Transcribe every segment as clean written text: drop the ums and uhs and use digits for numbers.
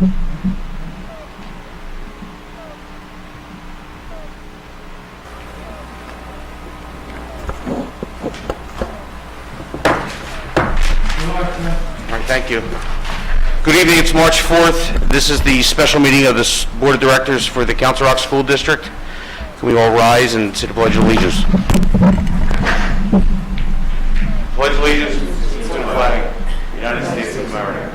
All right, thank you. Good evening, it's March 4th. This is the special meeting of the Board of Directors for the Council Rock School District. Can we all rise and say the Pledge of Allegiance? Pledge allegiance to the flag of the United States of America,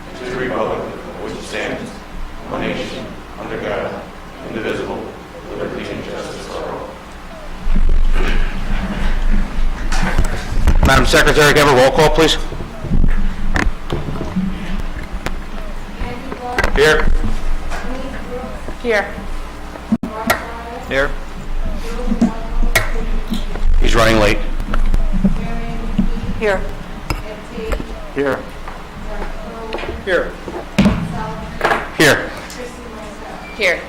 and to the republic for which it stands, one nation, under God, indivisible, with liberty and justice for all. Madam Secretary, can I have a roll call, please? Here. Here. Here. He's running late. Here. Here. Here. Here. Here.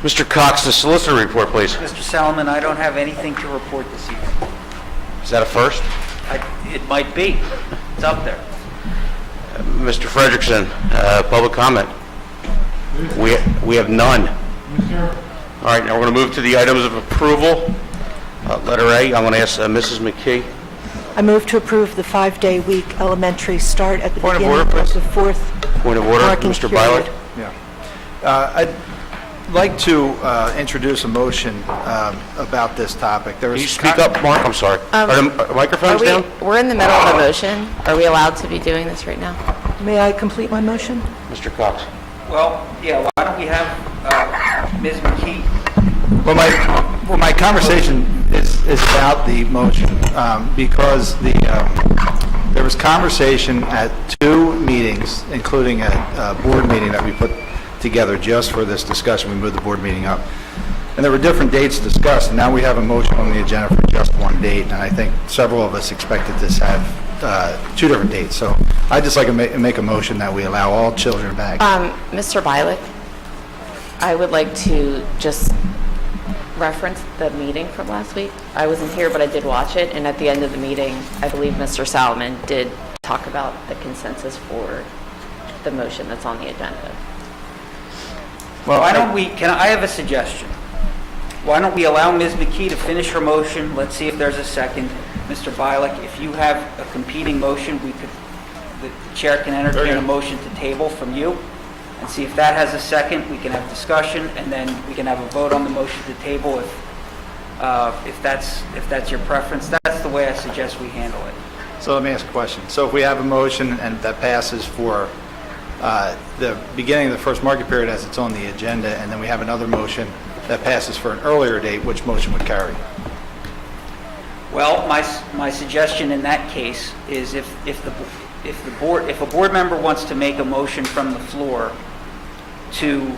Mr. Cox, the solicitor report, please. Mr. Salomon, I don't have anything to report this evening. Is that a first? It might be. It's up there. Mr. Frederickson, public comment. We have none. All right, now we're going to move to the items of approval. Letter A, I'm going to ask Mrs. McKee. I move to approve the 5-day week elementary start at the Point of beginning order, of please. the fourth Point of order, marking Mr. period. Byler. Yeah. I'd like to introduce a motion about this topic. There Can was you speak up, Mark? I'm sorry. Are the microphones down? We're in the middle of a motion. Are we allowed to be doing this right now? May I complete my motion? Mr. Cox. Well, yeah, why don't we have Ms. McKee? Well, my conversation is about the motion because there was conversation at 2 meetings, including a board meeting that we put together just for this discussion. We moved the board meeting up. And there were different dates discussed, and now we have a motion on the agenda for just one date, and I think several of us expected this to have 2 different dates. So I'd just like to make a motion that we allow all children back. Mr. Bylick, I would like to just reference the meeting from last week. I wasn't here, but I did watch it, and at the end of the meeting, I believe Mr. Salomon did talk about the consensus for the motion that's on the agenda. Well, why don't we, I have a suggestion. Why don't we allow Ms. McKee to finish her motion? Let's see if there's a second. Mr. Bylick, if you have a competing motion, the chair can entertain a motion to table from you and see if that has a second. We can have discussion, and then we can have a vote on the motion to table if that's your preference. That's the way I suggest we handle it. So let me ask a question. So if we have a motion and that passes for the beginning of the first market period as it's on the agenda, and then we have another motion that passes for an earlier date, which motion would carry? Well, my suggestion in that case is if a board member wants to make a motion from the floor to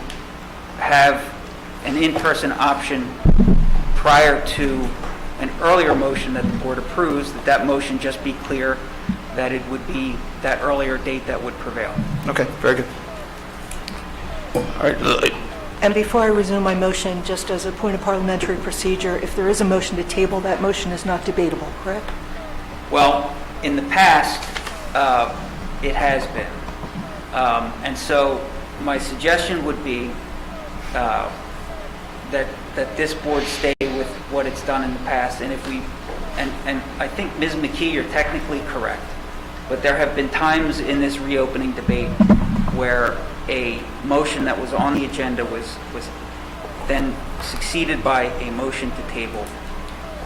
have an in-person option prior to an earlier motion that the board approves, that motion just be clear that it would be that earlier date that would prevail. Okay, very good. All right. And before I resume my motion, just as a point of parliamentary procedure, if there is a motion to table, that motion is not debatable, correct? Well, in the past, it has been. And so my suggestion would be that this board stay with what it's done in the past. And and I think, Ms. McKee, you're technically correct. But there have been times in this reopening debate where a motion that was on the agenda was then succeeded by a motion to table.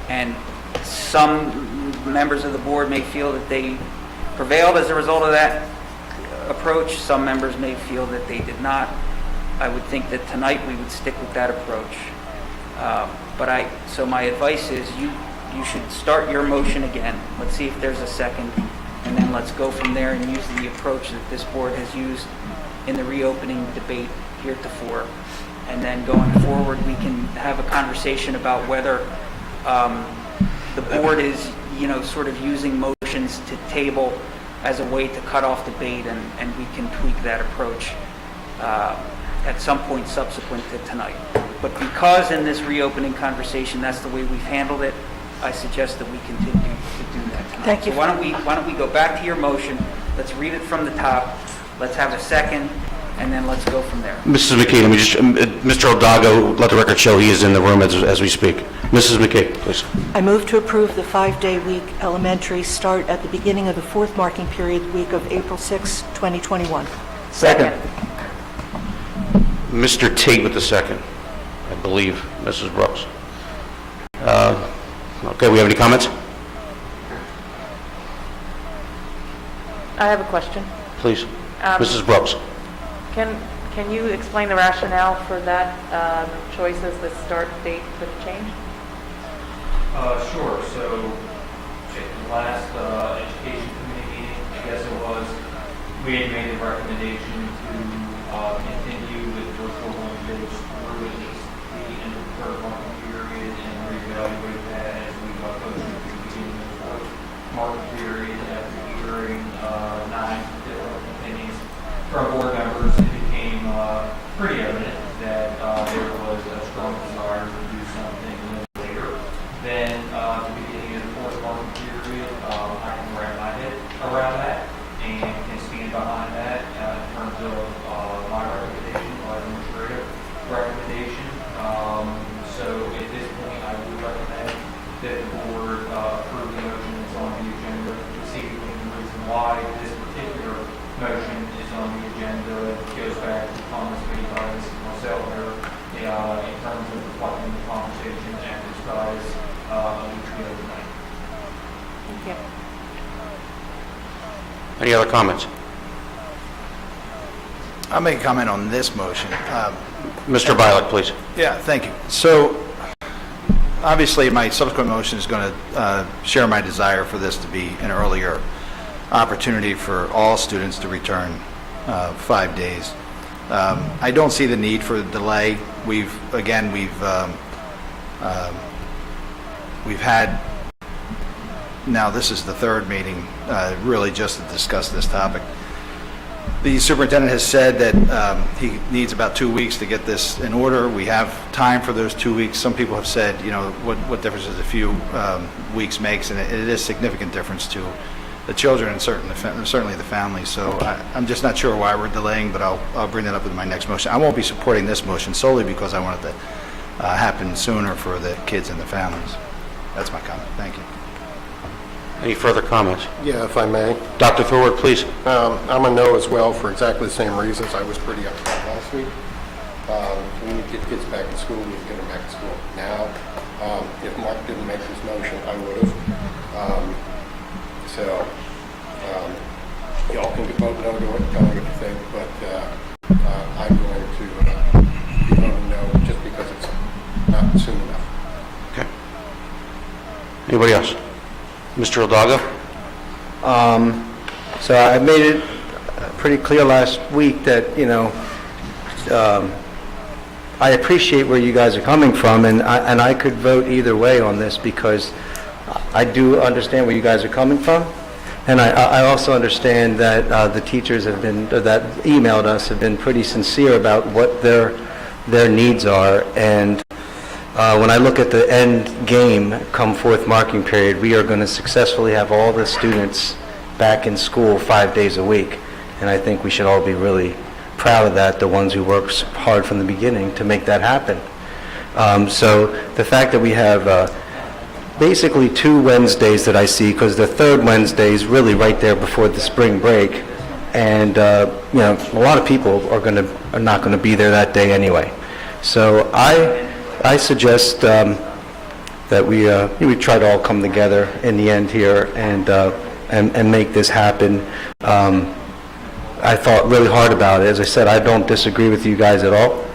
And some members of the board may feel that they prevailed as a result of that approach. Some members may feel that they did not. I would think that tonight we would stick with that approach. So my advice is you should start your motion again. Let's see if there's a second, and then let's go from there and use the approach that this board has used in the reopening debate heretofore. And then going forward, we can have a conversation about whether the board is, sort of using motions to table as a way to cut off debate, and we can tweak that approach at some point subsequent to tonight. But because in this reopening conversation, that's the way we've handled it, I suggest that we continue to do that tonight. Thank you. So why don't we go back to your motion, let's read it from the top, let's have a second, and then let's go from there. Mrs. McKee, let me just, Mr. Odago, let the record show he is in the room as we speak. Mrs. McKee, please. I move to approve the 5-day week elementary start at the beginning of the fourth marking period week of April 6, 2021. Second. Mr. Tate with the second, I believe, Mrs. Brooks. Okay, we have any comments? I have a question. Please. Mrs. Brooks. Can you explain the rationale for that choice as the start date for the change? Sure. So at the last education committee meeting, I guess it was, we had made a recommendation to continue with virtual learning through at least the end of the third marking period and reevaluate that as we got closer to the beginning of the fourth marking period. After hearing 9 different opinions from board members, it became pretty evident that there was a strong desire to do something later than the beginning of the fourth marking period. I can wrap my head around that and can stand behind that in terms of my recommendation, my administrative recommendation. So at this point, I would recommend that the board approve the motion that's on the agenda this evening. The reason why this particular motion is on the agenda goes back to comments made by Mrs. Marcel here in terms of reflecting the conversation and exercise a week ago tonight. Thank you. Any other comments? I'll make a comment on this motion. Mr. Bialik, please. Yeah, thank you. So, obviously, my subsequent motion is going to share my desire for this to be an earlier opportunity for all students to return 5 days. I don't see the need for a delay. We've had, now this is the third meeting, really just to discuss this topic. The superintendent has said that he needs about 2 weeks to get this in order. We have time for those 2 weeks. Some people have said, you know, what difference does a few weeks makes, and it is significant difference to the children and certainly the families. So I'm just not sure why we're delaying, but I'll bring that up in my next motion. I won't be supporting this motion solely because I want it to happen sooner for the kids and the families. That's my comment. Thank you. Any further comments? Yeah, if I may. Dr. Thorwald, please. I'm a no as well for exactly the same reasons. I was pretty upset last week. We need to get kids back in school. We need to get them back in school now. If Mark didn't make this motion, I would have. Y'all can vote no to it, tell me what you think, but I'm going to be voting no just because it's not soon enough. Okay. Anybody else? Mr. Odago? So I made it pretty clear last week that, you know, I appreciate where you guys are coming from, and I could vote either way on this because I do understand where you guys are coming from, and I also understand that the teachers that emailed us have been pretty sincere about what their needs are, and when I look at the end game come fourth marking period, we are going to successfully have all the students back in school 5 days a week. And I think we should all be really proud of that, the ones who worked hard from the beginning to make that happen. So the fact that we have basically 2 Wednesdays that I see, because the third Wednesday is really right there before the spring break. And you know, a lot of people are not going to be there that day anyway. So I suggest that we try to all come together in the end here and make this happen. I thought really hard about it. As I said, I don't disagree with you guys at all,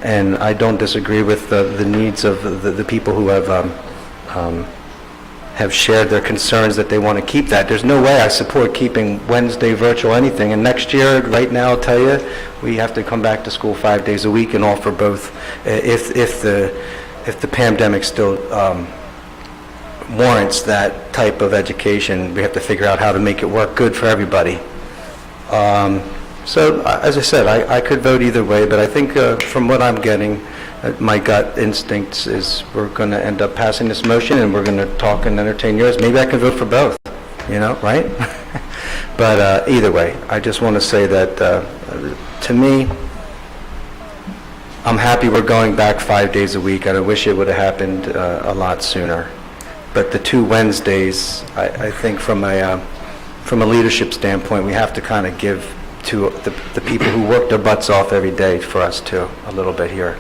and I don't disagree with the needs of the people who have shared their concerns that they want to keep that. There's no way I support keeping Wednesday virtual anything. And next year, right now, I'll tell you, we have to come back to school 5 days a week and offer both. If the pandemic still warrants that type of education, we have to figure out how to make it work good for everybody. So, as I said, I could vote either way, but I think from what I'm getting, my gut instincts is we're going to end up passing this motion, and we're going to talk and entertain yours. Maybe I can vote for both. you know, right? But either way, I just want to say that, to me, I'm happy we're going back 5 days a week, and I wish it would have happened a lot sooner. But the 2 Wednesdays, I think from a leadership standpoint, we have to kind of give to the people who work their butts off every day for us too, a little bit here.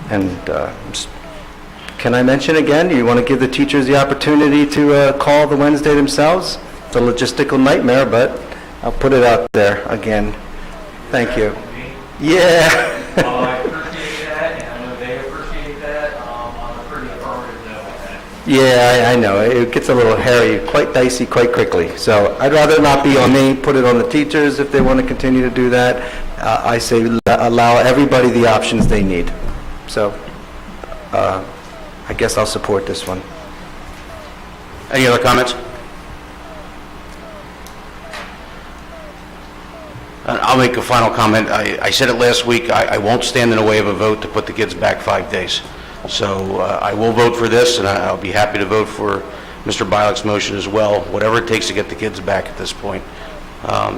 And can I mention again, do you want to give the teachers the opportunity to call the Wednesday themselves? It's a logistical nightmare, but I'll put it out there again. Thank you. Yeah. I appreciate that, and I know they appreciate that. I'm a pretty affirmative note on that. Yeah, I know. It gets a little hairy, quite dicey, quite quickly. So I'd rather not be on me, put it on the teachers if they want to continue to do that. I say allow everybody the options they need. So I guess I'll support this one. Any other comments? I'll make a final comment. I said it last week, I won't stand in the way of a vote to put the kids back 5 days. So I will vote for this, and I'll be happy to vote for Mr. Bialik's motion as well, whatever it takes to get the kids back at this point.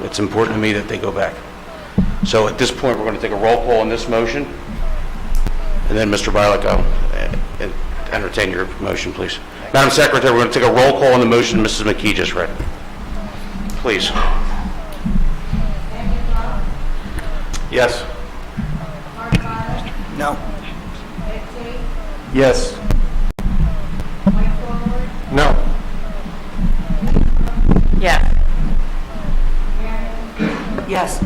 It's important to me that they go back. So at this point, we're going to take a roll call on this motion, and then Mr. Bialik, I'll entertain your motion, please. Madam Secretary, we're going to take a roll call on the motion Mrs. McKee just read. Please. Yes. No. Yes. No. Yes. Yes.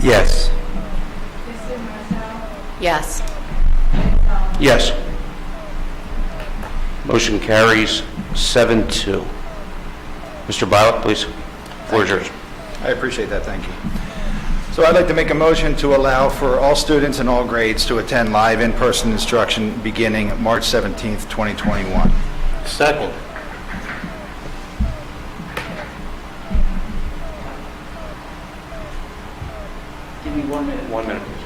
Yes. Yes. Yes. Motion carries 7-2. Mr. Bialik, please. Floor is yours. I appreciate that, thank you. So I'd like to make a motion to allow for all students in all grades to attend live in-person instruction beginning March 17th, 2021. Second. Give me 1 minute. 1 minute, please.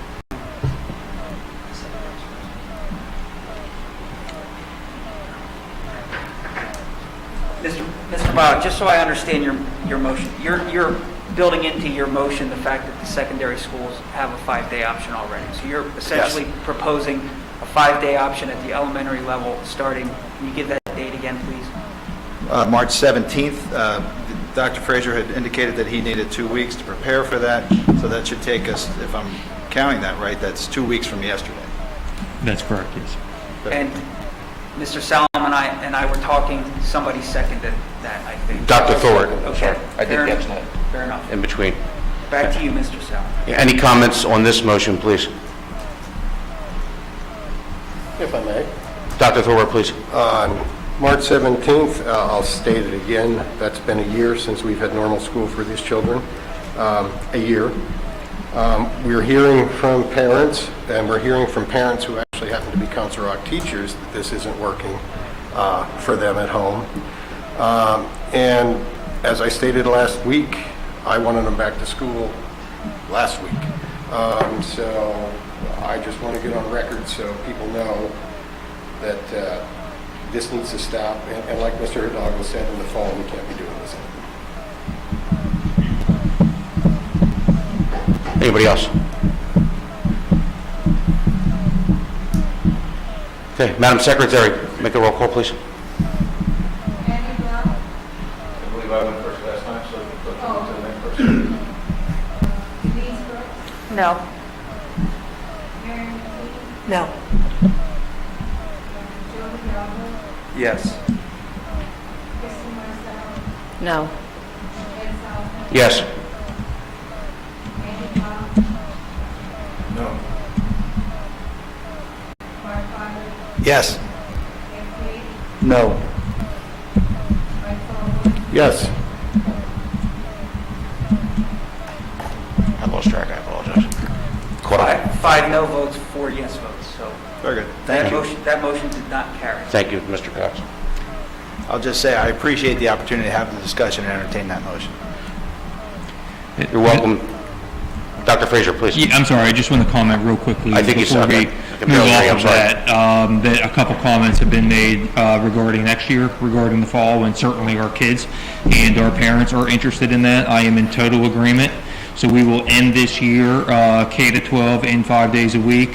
Mr. Bialik, just so I understand your motion, you're building into your motion the fact that the secondary schools have a 5-day option already. So you're essentially proposing a 5-day option at the elementary level starting, can you give that date again, please? March 17th, Dr. Frazier had indicated that he needed 2 weeks to prepare for that, so that should take us, if I'm counting that right, that's 2 weeks from yesterday. That's correct, yes. And Mr. Salem and I were talking, somebody seconded that, I think. Dr. Thorpe. Okay. I did Fair catch enough. that. Fair enough. In between. Back to you, Mr. Salem. Any comments on this motion, please? If I may. Dr. Thorpe, please. On March 17th, I'll state it again, that's been a year since we've had normal school for these children. A year. We're hearing from parents, and we're hearing from parents who actually happen to be Council Rock teachers, that this isn't working for them at home. And as I stated last week, I wanted them back to school last week. So I just want to get on record so people know that this needs to stop. And like Mr. Hidalgo said, in the fall, we can't be doing this anymore. Anybody else? Okay, Madam Secretary, make a roll call, please. I believe I went first last time, so let's move to the next person. No. No. Yes. No. Yes. No. Yes. No. Yes. I lost track, I apologize. Caught up. Five no votes, 4 yes votes, so Very good. that motion did not carry. Thank you, Mr. Cox. I'll just say I appreciate the opportunity to have the discussion and entertain that motion. You're welcome. Dr. Frazier, please. Yeah, I'm sorry, I just want to comment real quickly. I think you before said, we- can move barely hear you, I'm off of sorry. that a couple comments have been made regarding next year, regarding the fall, and certainly our kids and our parents are interested in that. I am in total agreement. So we will end this year K to 12 in 5 days a week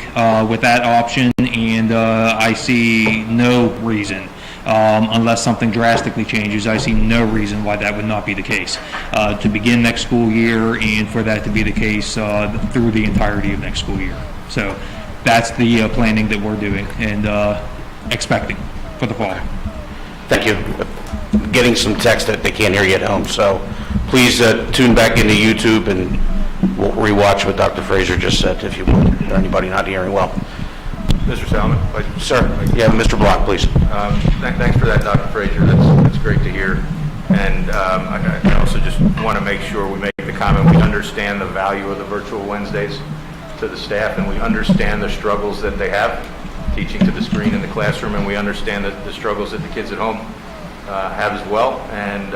with that option, and I see no reason, unless something drastically changes, I see no reason why that would not be the case. To begin next school year and for that to be the case through the entirety of next school year. So that's the planning that we're doing and expecting for the fall. Thank you. Getting some text that they can't hear you at home, so please tune back into YouTube and we'll rewatch what Dr. Fraser just said, if you would, or anybody not hearing well. Mr. Salmon? Sir, yeah, Mr. Block, please. Thanks for that, Dr. Frazier. That's great to hear. And I also just want to make sure we make the comment, we understand the value of the virtual Wednesdays to the staff, and we understand the struggles that they have teaching to the screen in the classroom, and we understand the struggles that the kids at home have as well. And,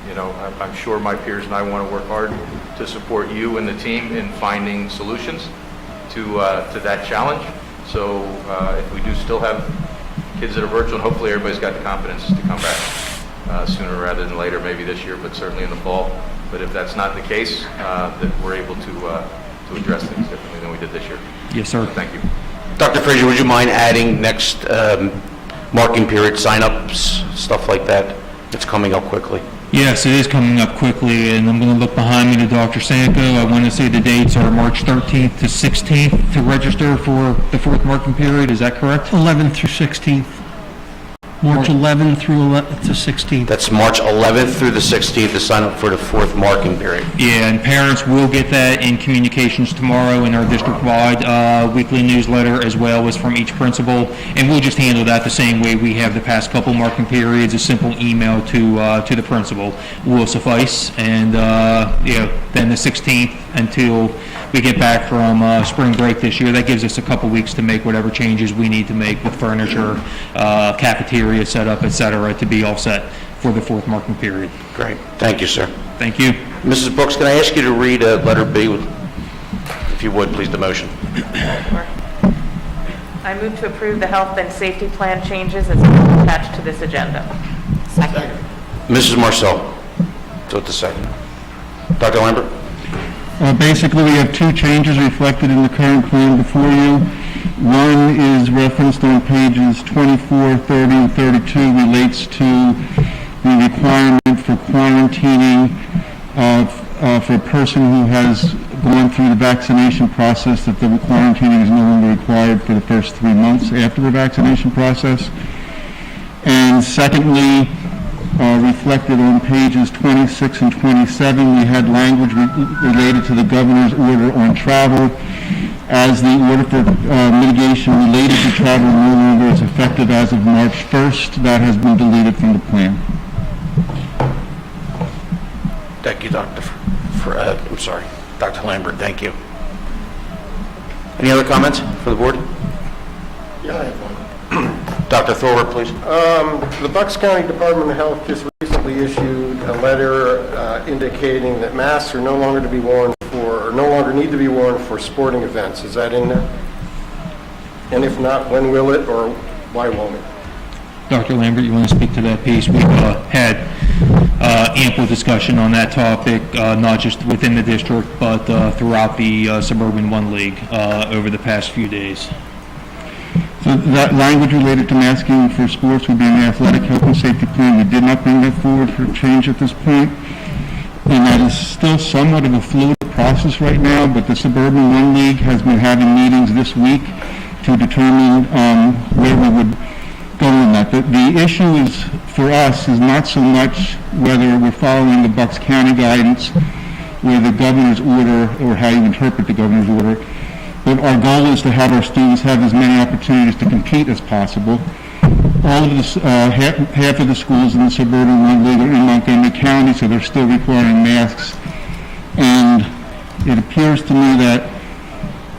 you know, I'm sure my peers and I want to work hard to support you and the team in finding solutions to that challenge. So if we do still have kids that are virtual, and hopefully everybody's got the confidence to come back sooner rather than later, maybe this year, but certainly in the fall. But if that's not the case, that we're able to address things differently than we did this year. Yes, sir. Thank you. Dr. Fraser, would you mind adding next marking period sign-ups, stuff like that? It's coming up quickly. Yes, it is coming up quickly, and I'm going to look behind me to Dr. Sanko. I want to say the dates are March 13th to 16th to register for the fourth marking period. Is that correct? 11th through 16th. March 11th through to 16th. That's March 11th through the 16th to sign up for the fourth marking period. Yeah, and parents will get that in communications tomorrow in our district-wide weekly newsletter, as well as from each principal. And we'll just handle that the same way we have the past couple marking periods. A simple email to the principal will suffice. And then the 16th until we get back from spring break this year. That gives us a couple weeks to make whatever changes we need to make with furniture, cafeteria setup, et cetera, to be all set for the fourth marking period. Great. Thank you, sir. Thank you. Mrs. Brooks, can I ask you to read letter B, if you would, please, the motion? I move to approve the health and safety plan changes as attached to this agenda. Second. Mrs. Marcel, so it's the second. Dr. Lambert? Basically, we have two changes reflected in the current plan before you. One is referenced on pages 24, 30, and 32, relates to the requirement for quarantining for a person who has gone through the vaccination process, that the quarantining is no longer required for the first 3 months after the vaccination process. And secondly, reflected on pages 26 and 27, we had language related to the governor's order on travel, as the order for mitigation related to travel no longer is effective as of March 1st. That has been deleted from the plan. Thank you, Dr. Lambert, thank you. Any other comments for the board? Yeah, I have one. Dr. Thorpe, please. The Bucks County Department of Health just recently issued a letter indicating that masks are no longer to be worn or no longer need to be worn for sporting events. Is that in there? And if not, when will it, or why won't it? Dr. Lambert, you want to speak to that piece? We've had ample discussion on that topic, not just within the district, but throughout the Suburban One League over the past few days. So that language related to masking for sports would be in the athletic health and safety plan. We did not bring that forward for change at this point. And that is still somewhat of a fluid process right now, but the Suburban One League has been having meetings this week to determine where we would go in that. The issue is, for us, is not so much whether we're following the Bucks County guidance or the governor's order, or how you interpret the governor's order, but our goal is to have our students have as many opportunities to compete as possible. All of the, half of the schools in the Suburban One League are in Montgomery County, so they're still requiring masks. And it appears to me that,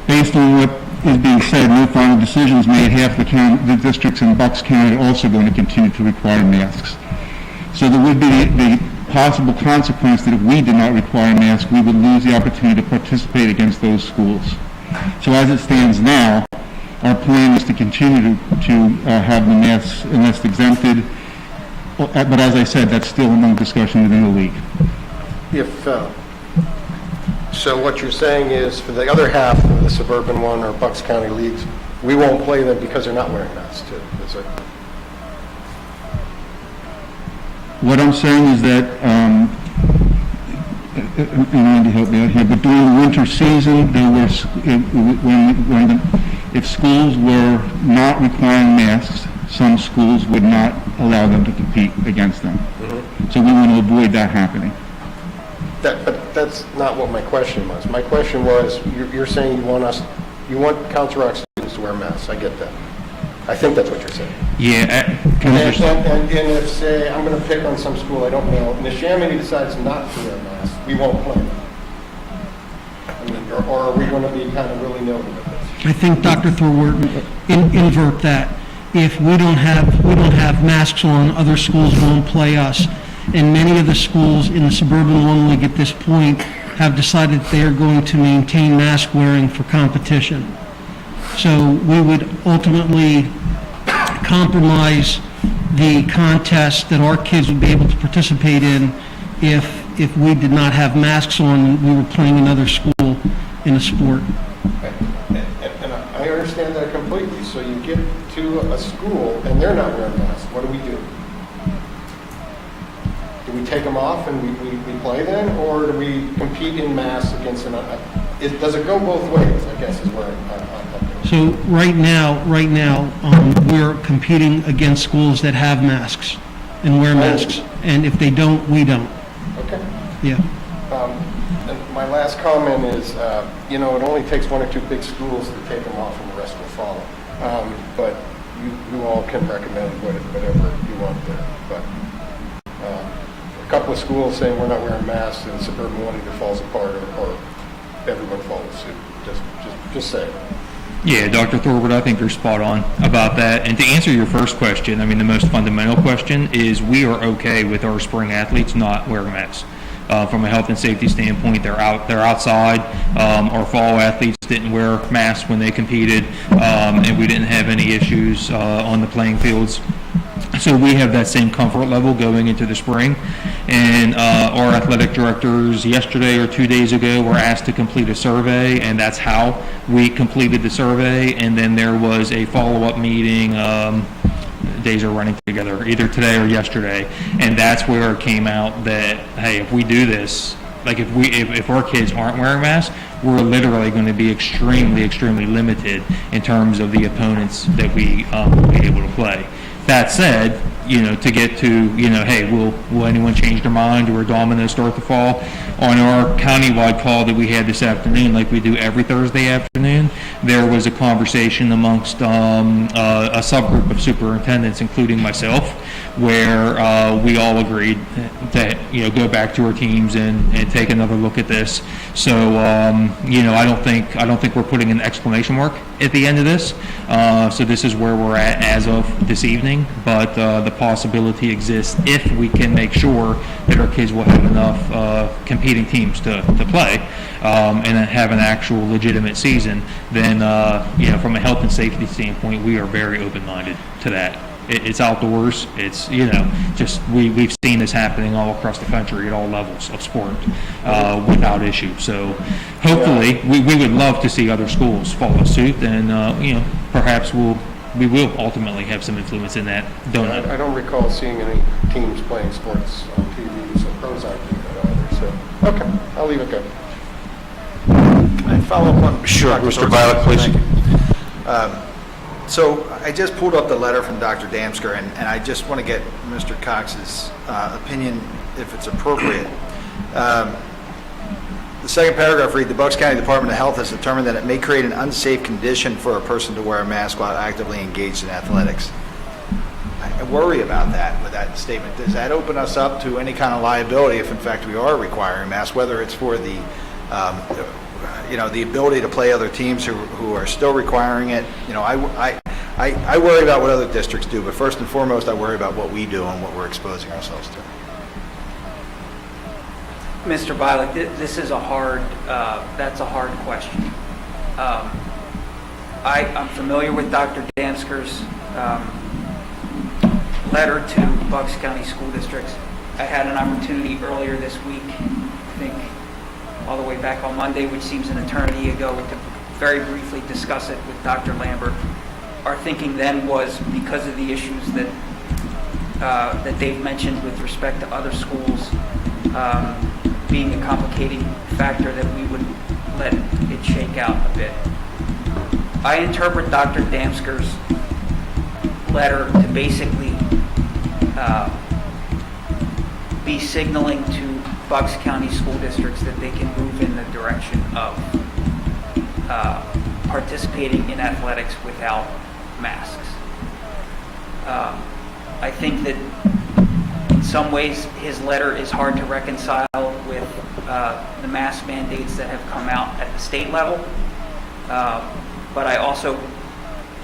based on what is being said, no final decisions made, half the districts in Bucks County are also going to continue to require masks. So there would be the possible consequence that if we did not require masks, we would lose the opportunity to participate against those schools. So as it stands now, Our plan is to continue to have the masks exempted, but as I said, that's still among discussion within the league. So what you're saying is, for the other half of the Suburban One or Bucks County leagues, we won't play them because they're not wearing masks too, is it? What I'm saying is that, and Andy help me out here, but during the winter season, there was, if schools were not requiring masks, some schools would not allow them to compete against them. So we want to avoid that happening. But that's not what my question was. My question was, you're saying you want Council Rock students to wear masks. I get that. I think that's what you're saying. Yeah, And if, say, I'm going to pick on some school I don't know, and if Chamonix decides not to wear masks, we won't play them. I mean, or are we going to be kind of willy-nilly with this? I think Dr. Thorwart invert that. If we don't have masks on, other schools won't play us. And many of the schools in the Suburban One League at this point have decided they are going to maintain mask wearing for competition. So we would ultimately compromise the contest that our kids would be able to participate in if we did not have masks on and we were playing another school in a sport. And I understand that completely. So you get to a school and they're not wearing masks. What do? Do we take them off and we play then, or do we compete in masks against another? Does it go both ways, I guess, is where I'm So right now, we're competing against schools that have masks and wear masks. And if they don't, we don't. Okay. Yeah. And my last comment is, it only takes one or two big schools to take them off and the rest will follow. But you all can recommend whatever you want there. But a couple of schools saying we're not wearing masks and Suburban One either falls apart or everyone follows suit. Just say it. Yeah, Dr. Thorwart, I think you're spot on about that. And to answer your first question, I mean, the most fundamental question is we are okay with our spring athletes not wearing masks. From a health and safety standpoint, they're outside. Our fall athletes didn't wear masks when they competed, and we didn't have any issues on the playing fields. So we have that same comfort level going into the spring. And our athletic directors yesterday or 2 days ago were asked to complete a survey, and that's how we completed the survey. And then there was a follow-up meeting, days are running together, either today or yesterday. And that's where it came out that, hey, if we do this, like if our kids aren't wearing masks, we're literally going to be extremely, extremely limited in terms of the opponents that we will be able to play. That said, to get to, hey, will anyone change their mind or a domino start to fall? On our countywide call that we had this afternoon, like we do every Thursday afternoon, there was a conversation amongst a subgroup of superintendents, including myself, where we all agreed that, go back to our teams and take another look at this. So, I don't think we're putting an exclamation mark at the end of this. So this is where we're at as of this evening, but the possibility exists if we can make sure that our kids will have enough competing teams to play and have an actual legitimate season. Then, from a health and safety standpoint, we are very open-minded to that. It's outdoors. It's, we've seen this happening all across the country at all levels of sport without issue. So hopefully we would love to see other schools follow suit, and, perhaps we will ultimately have some influence in that donut. I don't recall seeing any teams playing sports on TV, so pros aren't doing that either. So, okay, I'll leave it go. Can I follow up on? Sure, Dr. Mr. Thorwart? Violet, please. Thank you. So I just pulled up the letter from Dr. Damsker, and I just want to get Mr. Cox's opinion if it's appropriate. The second paragraph reads, the Bucks County Department of Health has determined that it may create an unsafe condition for a person to wear a mask while actively engaged in athletics. I worry about that with that statement. Does that open us up to any kind of liability if in fact we are requiring masks, whether it's for the the ability to play other teams who are still requiring it? I worry about what other districts do, but first and foremost, I worry about what we do and what we're exposing ourselves to. Mr. Violet, this is that's a hard question. I'm familiar with Dr. Damsker's letter to Bucks County School Districts. I had an opportunity earlier this week, I think all the way back on Monday, which seems an eternity ago, to very briefly discuss it with Dr. Lambert. Our thinking then was, because of the issues that that they've mentioned with respect to other schools being a complicating factor, that we would let it shake out a bit. I interpret Dr. Damsker's letter to basically be signaling to Bucks County school districts that they can move in the direction of participating in athletics without masks. I think that in some ways his letter is hard to reconcile with the mask mandates that have come out at the state level. But I also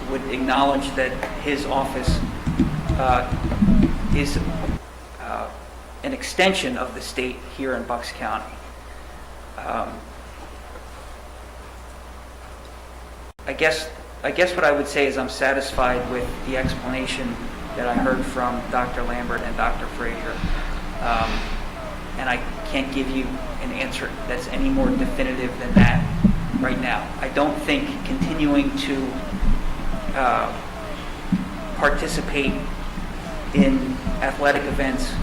would acknowledge that his office is an extension of the state here in Bucks County. I guess what I would say is I'm satisfied with the explanation that I heard from Dr. Lambert and Dr. Frazier. And I can't give you an answer that's any more definitive than that right now. I don't think continuing to participate in athletic events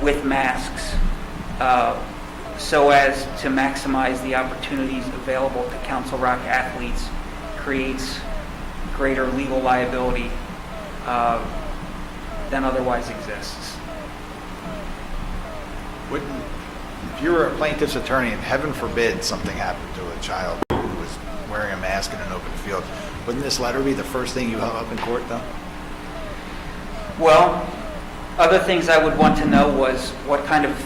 with masks so as to maximize the opportunities available to Council Rock athletes creates greater legal liability than otherwise exists. If you were a plaintiff's attorney and heaven forbid something happened to a child who was wearing a mask in an open field, wouldn't this letter be the first thing you held up in court, though? Well, other things I would want to know was what kind of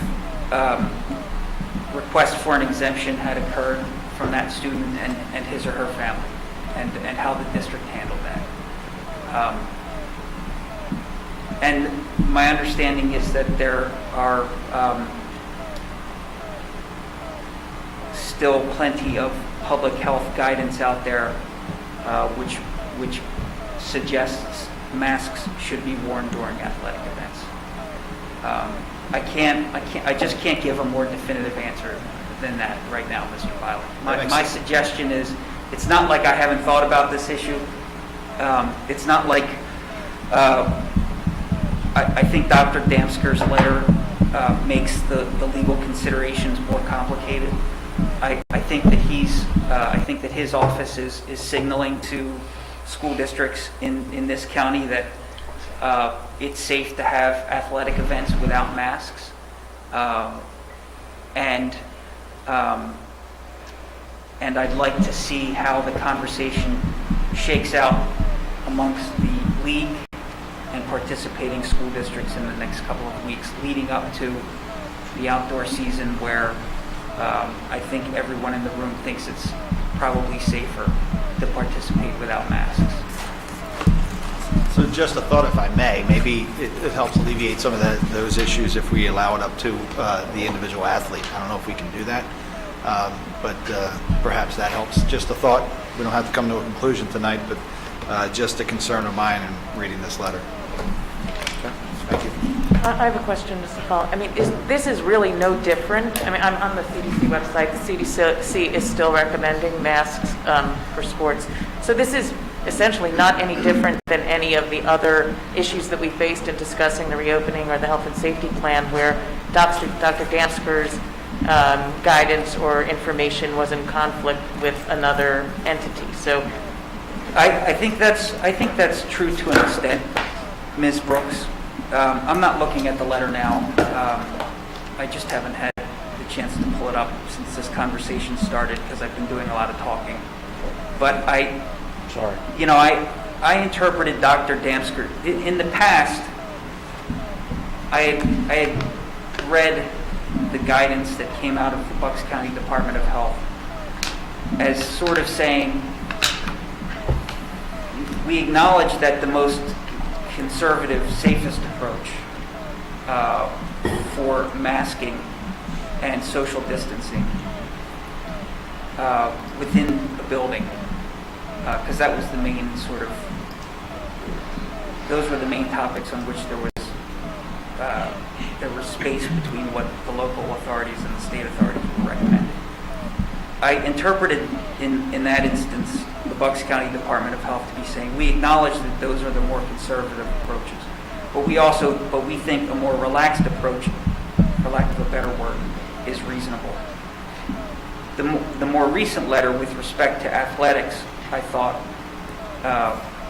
request for an exemption had occurred from that student and his or her family, and how the district handled that. And my understanding is that there are still plenty of public health guidance out there which suggests masks should be worn during athletic events. I just can't give a more definitive answer than that right now, Mr. Violet. My suggestion is, it's not like I haven't thought about this issue. It's not like I think Dr. Damsker's letter makes the legal considerations more complicated. I think that his office is signaling to school districts in this county that it's safe to have athletic events without masks, and I'd like to see how the conversation shakes out amongst the league and participating school districts in the next couple of weeks leading up to the outdoor season, where I think everyone in the room thinks it's probably safer to participate without masks. So just a thought, if I may, maybe it helps alleviate some of those issues if we allow it up to the individual athlete. I don't know if we can do that, but perhaps that helps. Just a thought. We don't have to come to a conclusion tonight, but just a concern of mine in reading this letter. Okay. Thank you. I have a question, Mr. Paul. I mean, this is really no different. I mean, I'm on the CDC website. The CDC is still recommending masks for sports. So this is essentially not any different than any of the other issues that we faced in discussing the reopening or the health and safety plan, where Dr. Damsker's guidance or information was in conflict with another entity. So I think that's true to an extent, Ms. Brooks. I'm not looking at the letter now. I just haven't had the chance to pull it up since this conversation started, because I've been doing a lot of talking. But I interpreted Dr. Damsker in the past. I had read the guidance that came out of the Bucks County Department of Health as sort of saying, we acknowledge that the most conservative, safest approach for masking and social distancing within a building because that was the main those were the main topics on which there was space between what the local authorities and the state authorities were recommending. I interpreted in that instance the Bucks County Department of Health to be saying, we acknowledge that those are the more conservative approaches, but we think a more relaxed approach, for lack of a better word, is reasonable. The more recent letter with respect to athletics, I thought,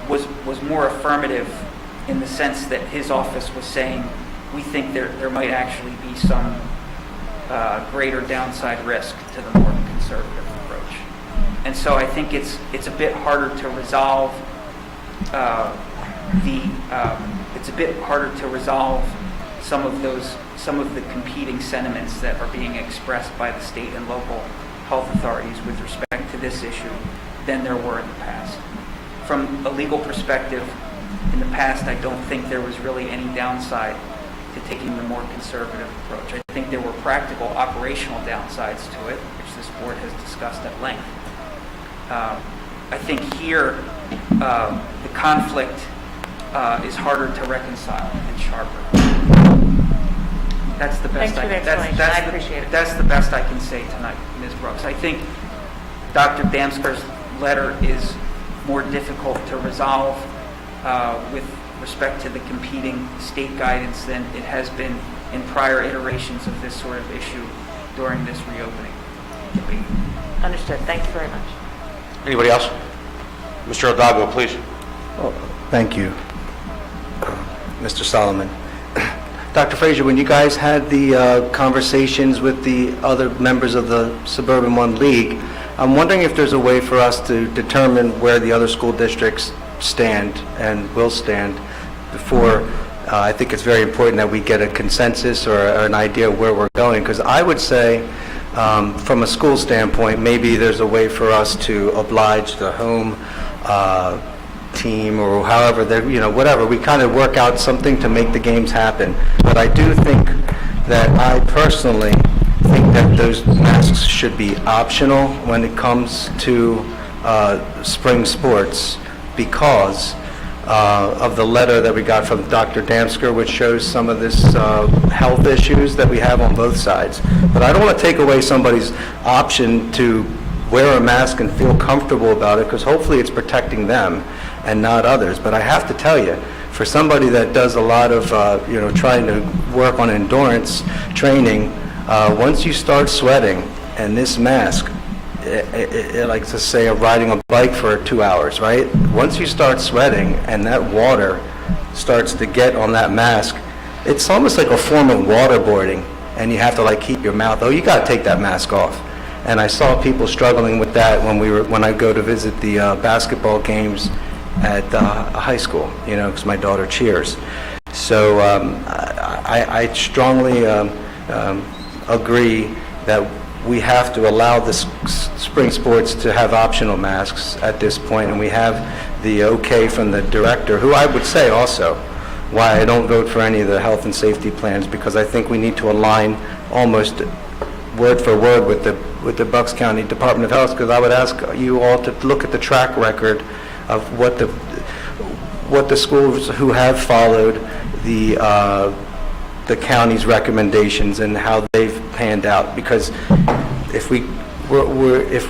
was more affirmative in the sense that his office was saying, we think there might actually be some greater downside risk to the more conservative approach. And so I think it's a bit harder to resolve some of the competing sentiments that are being expressed by the state and local health authorities with respect to this issue than there were in the past. From a legal perspective, in the past, I don't think there was really any downside to taking the more conservative approach. I think there were practical operational downsides to it, which this board has discussed at length. I think here the conflict is harder to reconcile and sharper. That's the best. Thanks for the explanation. I appreciate it. That's the best I can say tonight, Ms. Brooks. I think Dr. Damsker's letter is more difficult to resolve with respect to the competing state guidance than it has been in prior iterations of this sort of issue during this reopening debate. Understood. Thank you very much. Anybody else? Mr. Odago, please. Thank you, Mr. Solomon. Dr. Frazier, when you guys had the conversations with the other members of the Suburban One League, I'm wondering if there's a way for us to determine where the other school districts stand and will stand before. I think it's very important that we get a consensus or an idea of where we're going, because I would say from a school standpoint, maybe there's a way for us to oblige the home team or however, whatever. We kind of work out something to make the games happen. But I do think that I personally think that those masks should be optional when it comes to spring sports because of the letter that we got from Dr. Damsker, which shows some of this health issues that we have on both sides. But I don't want to take away somebody's option to wear a mask and feel comfortable about it, because hopefully it's protecting them and not others. But I have to tell you, for somebody that does a lot of, trying to work on endurance training, once you start sweating and this mask, like to say riding a bike for 2 hours, right? Once you start sweating and that water starts to get on that mask, it's almost like a form of waterboarding, and you have to keep your mouth. Oh, you got to take that mask off. And I saw people struggling with that when I go to visit the basketball games at high school, because my daughter cheers. So I strongly agree that we have to allow the spring sports to have optional masks at this point, and we have the okay from the director, who I would say also why I don't vote for any of the health and safety plans, because I think we need to align almost word for word with the Bucks County Department of Health, because I would ask you all to look at the track record of what the schools who have followed the county's recommendations and how they've panned out. Because if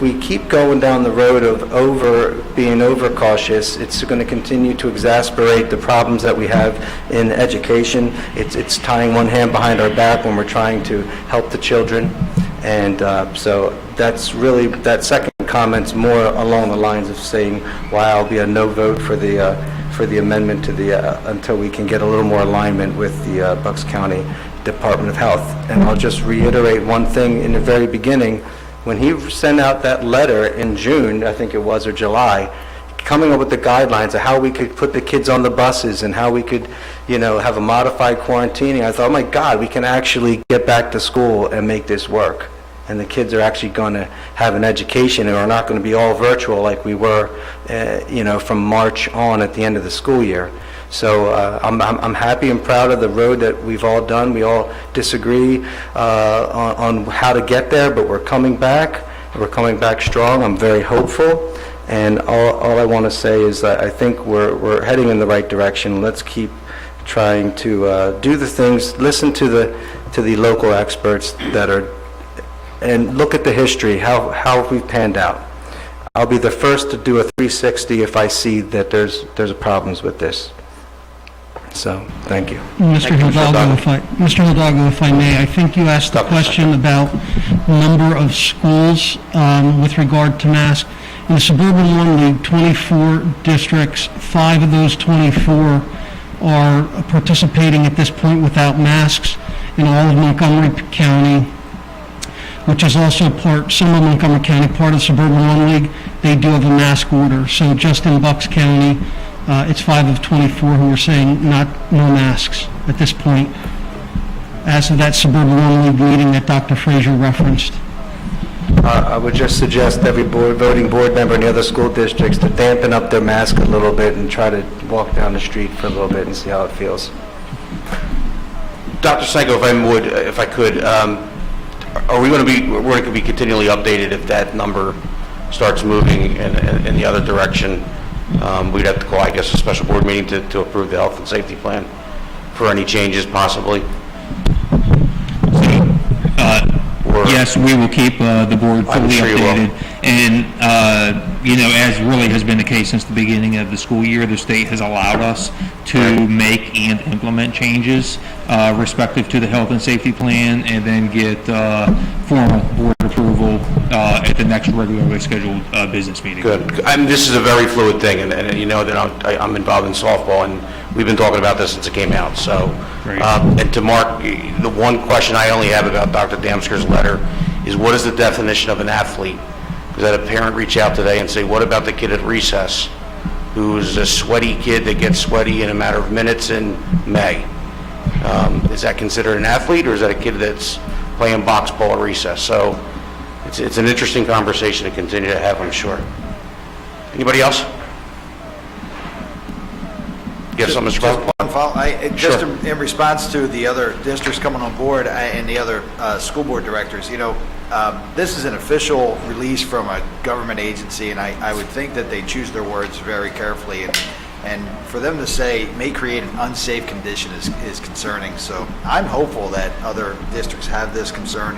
we keep going down the road of being overcautious, it's going to continue to exacerbate the problems that we have in education. It's tying one hand behind our back when we're trying to help the children. And so that's really, that second comment's more along the lines of saying why I'll be a no vote for the amendment to the until we can get a little more alignment with the Bucks County Department of Health. And I'll just reiterate one thing in the very beginning. When he sent out that letter in June, I think it was, or July, coming up with the guidelines of how we could put the kids on the buses and how we could, have a modified quarantining, I thought, oh my God, we can actually get back to school and make this work. And the kids are actually going to have an education and are not going to be all virtual like we were, from March on at the end of the school year. So I'm happy and proud of the road that we've all done. We all disagree on how to get there, but we're coming back. We're coming back strong. I'm very hopeful. And all I want to say is that I think we're heading in the right direction. Let's keep trying to do the things, listen to the local experts that are, and look at the history, how we've panned out. I'll be the first to do a 360 if I see that there's problems with this. So, thank you. Mr. Hidalgo, if I may, I think you asked a question about number of schools with regard to masks. In the Suburban 1 League, 24 districts, 5 of those 24 are participating at this point without masks. In all of Montgomery County, which is also some of Montgomery County, part of the Suburban 1 League, they do have a mask order. So just in Bucks County, it's 5 of 24 who are saying no masks at this point, as of that Suburban 1 League meeting that Dr. Frazier referenced. I would just suggest every voting board member in the other school districts to dampen up their mask a little bit and try to walk down the street for a little bit and see how it feels. Dr. Senko, if I could, are we going to be continually updated if that number starts moving in the other direction? We'd have to call, I guess, a special board meeting to approve the health and safety plan for any changes possibly. Yes, we will keep the board fully sure you will. updated. And, as really has been the case since the beginning of the school year, the state has allowed us to make and implement changes respective to the health and safety plan, and then get formal board approval at the next regularly scheduled business meeting. Good. This is a very fluid thing, and you know that I'm involved in softball, and we've been talking about this since it came out. So, Great. And to Mark, the one question I only have about Dr. Damsker's letter is, what is the definition of an athlete? Because I had a parent reach out today and say, what about the kid at recess who's a sweaty kid that gets sweaty in a matter of minutes in May? Is that considered an athlete, or is that a kid that's playing box ball at recess? So it's an interesting conversation to continue to have, I'm sure. Anybody else? You have something, Mr. Bell? One follow, just in response to the other districts coming on board and the other school board directors, this is an official release from a government agency, and I would think that they choose their words very carefully. And for them to say may create an unsafe condition is concerning. So I'm hopeful that other districts have this concern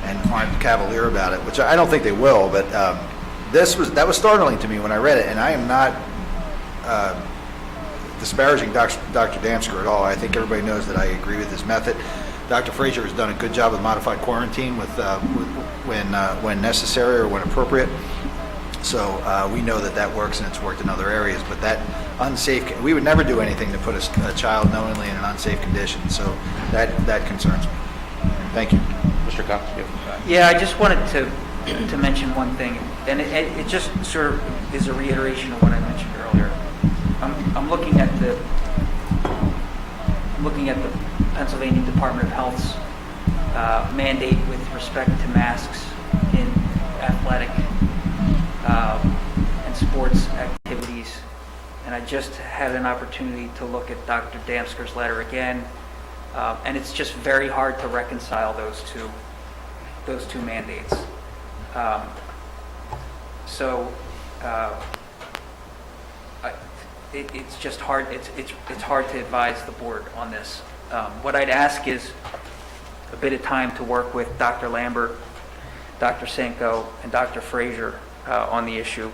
and aren't cavalier about it, which I don't think they will. But that was startling to me when I read it, and I am not disparaging Dr. Damsker at all. I think everybody knows that I agree with his method. Dr. Frazier has done a good job with modified quarantine when necessary or when appropriate. So we know that works, and it's worked in other areas. But that unsafe, we would never do anything to put a child knowingly in an unsafe condition. So that concerns me. Thank you. Mr. Cox? Yeah, I just wanted to mention one thing, and it just sort of is a reiteration of what I mentioned earlier. I'm looking at the Pennsylvania Department of Health's mandate with respect to masks in athletic and sports activities, and I just had an opportunity to look at Dr. Damsker's letter again, and it's just very hard to reconcile those two mandates. It's just hard. It's hard to advise the board on this. What I'd ask is a bit of time to work with Dr. Lambert, Dr. Senko, and Dr. Frazier on the issue,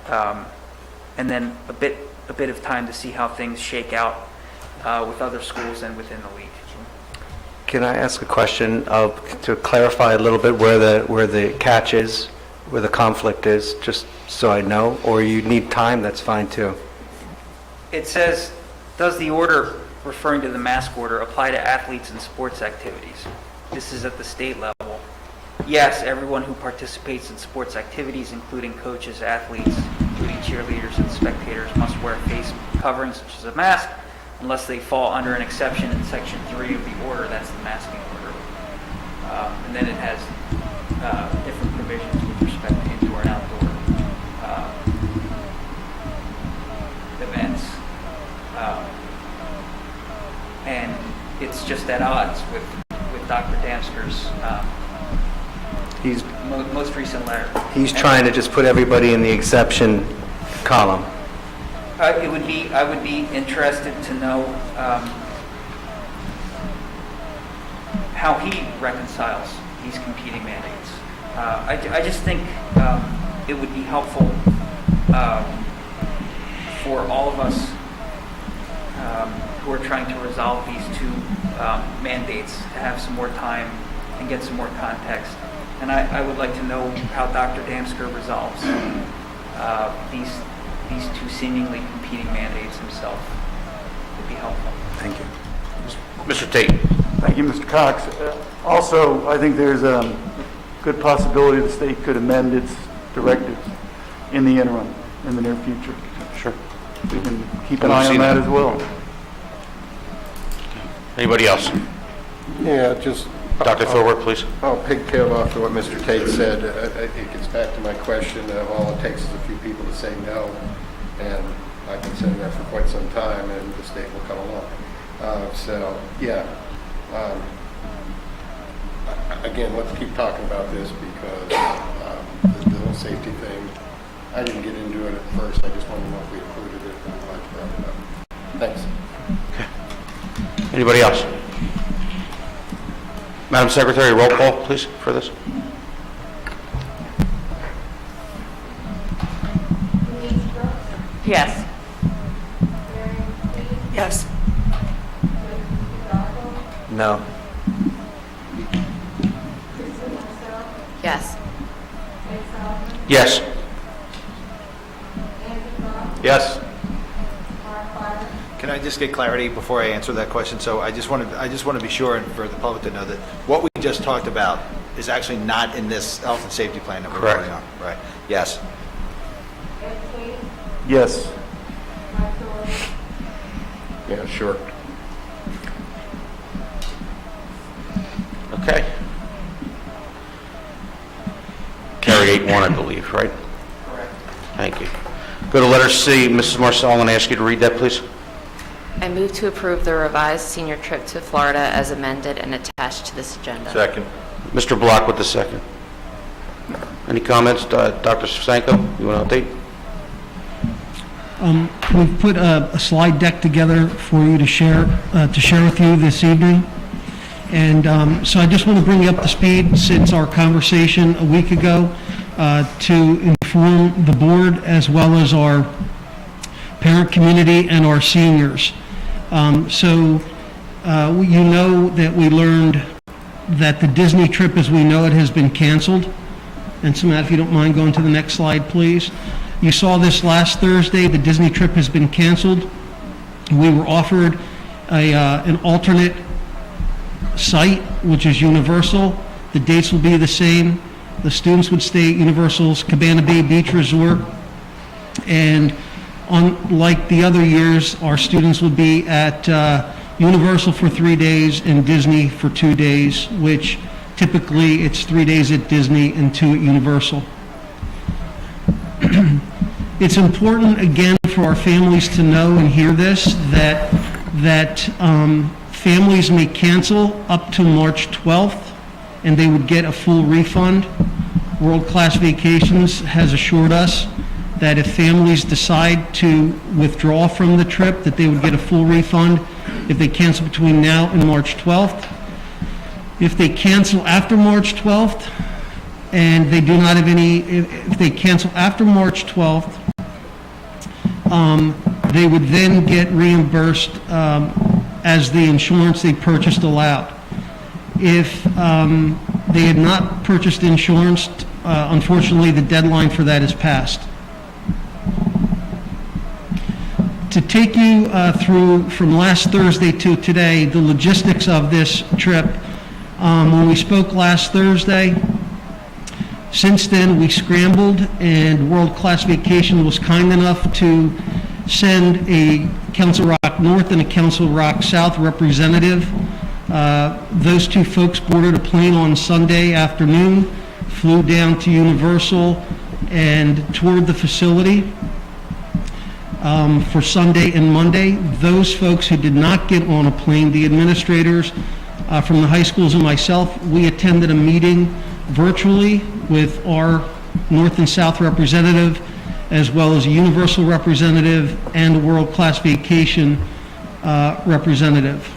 and then a bit of time to see how things shake out with other schools and within the league. Can I ask a question to clarify a little bit where the catch is, where the conflict is, just so I know? Or you need time, that's fine too. It says, does the order referring to the mask order apply to athletes and sports activities? This is at the state level. Yes, everyone who participates in sports activities, including coaches, athletes, including cheerleaders and spectators, must wear face coverings such as a mask, unless they fall under an exception in Section 3 of the order. That's the masking order. And then it has different provisions with respect to indoor and outdoor events. And it's just at odds with Dr. Damsker's He's, most recent letter. He's trying to just put everybody in the exception column. I would be interested to know how he reconciles these competing mandates. I just think it would be helpful for all of us who are trying to resolve these two mandates to have some more time and get some more context. And I would like to know how Dr. Damsker resolves these two seemingly competing mandates himself. Would be helpful. Thank you. Mr. Tate. Thank you, Mr. Cox. Also, I think there's a good possibility the state could amend its directives in the interim, in the near future. Sure. We can keep an eye on that as well. Anybody else? Yeah, just... Dr. Thorwart, please. I'll pigtail off to what Mr. Tate said. It gets back to my question of all it takes is a few people to say no, and I've been saying that for quite some time, and the state will come along. Again, let's keep talking about this because the whole safety thing, I didn't get into it at first. I just wanted to know if we included it, and I'm glad you brought it up. Thanks. Okay. Anybody else? Madam Secretary, roll call, please, for this. Yes. Yes. No. Yes. Yes. yes. Can I just get clarity before I answer that question? So I just want to be sure and for the public to know that what we just talked about is actually not in this health and safety plan that we're Correct. voting on. Right. Yes. Yes. Yeah, sure. Okay. Carried 8-1, I believe, right? Correct. Thank you. Go to letter C. Mrs. Marcel, I'm going to ask you to read that, please. I move to approve the revised senior trip to Florida as amended and attached to this agenda. Second. Mr. Block with the second. Any comments? Dr. Sanko, you want to update? We've put a slide deck together for you to share with you this evening. And so I just want to bring you up to speed since our conversation a week ago to inform the board as well as our parent community and our seniors. You know that we learned that the Disney trip as we know it has been canceled. And Samantha, if you don't mind going to the next slide, please. You saw this last Thursday, the Disney trip has been canceled. We were offered an alternate site, which is Universal. The dates will be the same. The students would stay at Universal's Cabana Bay Beach Resort. And unlike the other years, our students would be at Universal for 3 days and Disney for 2 days, which typically it's 3 days at Disney and 2 at Universal. It's important, again, for our families to know and hear this, that families may cancel up to March 12th, and they would get a full refund. World Class Vacations has assured us that if families decide to withdraw from the trip, that they would get a full refund if they cancel between now and March 12th. If they cancel after March 12th, and they do not have any, if they cancel after March 12th, they would then get reimbursed as the insurance they purchased allowed. If they had not purchased insurance, unfortunately, the deadline for that is passed. To take you through from last Thursday to today, the logistics of this trip, when we spoke last Thursday, since then we scrambled and World Class Vacation was kind enough to send a Council Rock North and a Council Rock South representative. Those two folks boarded a plane on Sunday afternoon, flew down to Universal and toured the facility for Sunday and Monday. Those folks who did not get on a plane, the administrators from the high schools and myself, we attended a meeting virtually with our North and South representative, as well as a universal representative and a world-class vacation representative.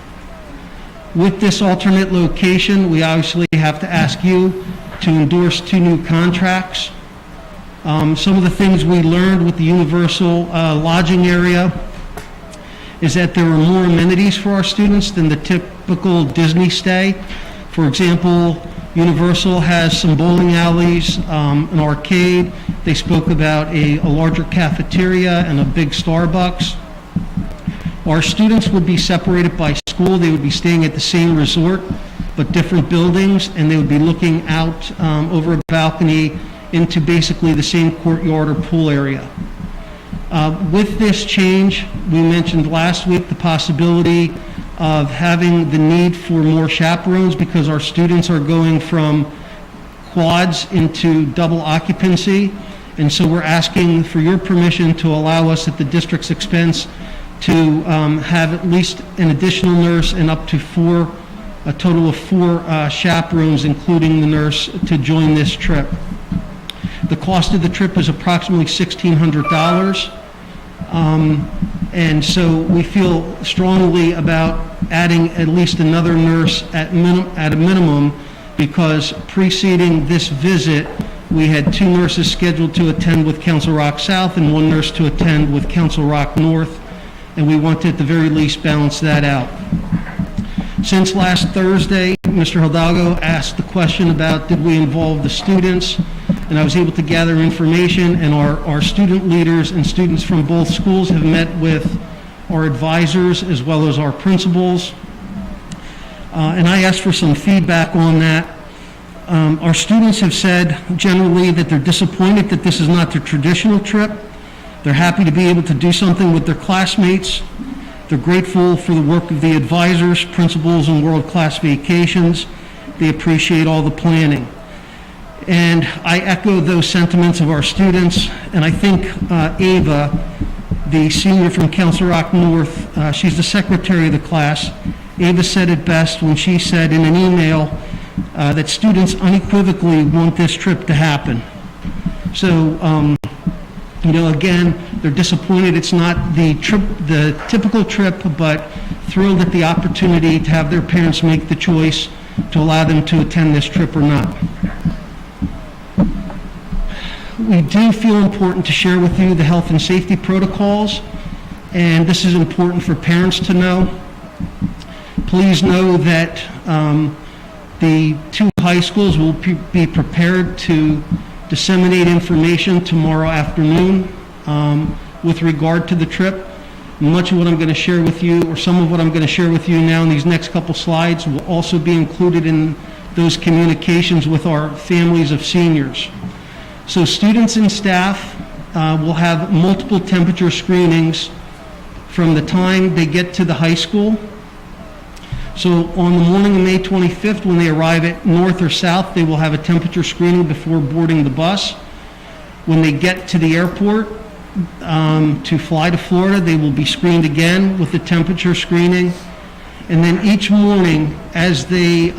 With this alternate location, we obviously have to ask you to endorse 2 new contracts. Some of the things we learned with the universal lodging area is that there are more amenities for our students than the typical Disney stay. For example, Universal has some bowling alleys, an arcade. They spoke about a larger cafeteria and a big Starbucks. Our students would be separated by school. They would be staying at the same resort, but different buildings, and they would be looking out over a balcony into basically the same courtyard or pool area. With this change, we mentioned last week the possibility of having the need for more chaperones because our students are going from quads into double occupancy. And so we're asking for your permission to allow us at the district's expense to have at least an additional nurse and up to a total of 4 chaperones, including the nurse, to join this trip. The cost of the trip is approximately $1,600. And so we feel strongly about adding at least another nurse at a minimum, because preceding this visit, we had 2 nurses scheduled to attend with Council Rock South and 1 nurse to attend with Council Rock North, and we want to at the very least balance that out. Since last Thursday, Mr. Hidalgo asked the question about did we involve the students, and I was able to gather information, and our student leaders and students from both schools have met with our advisors as well as our principals. And I asked for some feedback on that. Our students have said generally that they're disappointed that this is not their traditional trip. They're happy to be able to do something with their classmates. They're grateful for the work of the advisors, principals, and world-class vacations. They appreciate all the planning. And I echo those sentiments of our students, and I think Ava, the senior from Council Rock North, she's the secretary of the class. Ava said it best when she said in an email that students unequivocally want this trip to happen. So, again, they're disappointed it's not the typical trip, but thrilled at the opportunity to have their parents make the choice to allow them to attend this trip or not. We do feel important to share with you the health and safety protocols, and this is important for parents to know. Please know that the 2 high schools will be prepared to disseminate information tomorrow afternoon with regard to the trip. Much of what I'm going to share with you, or some of what I'm going to share with you now in these next couple slides, will also be included in those communications with our families of seniors. So students and staff will have multiple temperature screenings from the time they get to the high school. So on the morning of May 25th, when they arrive at North or South, they will have a temperature screening before boarding the bus. When they get to the airport to fly to Florida, they will be screened again with the temperature screening. And then each morning, as they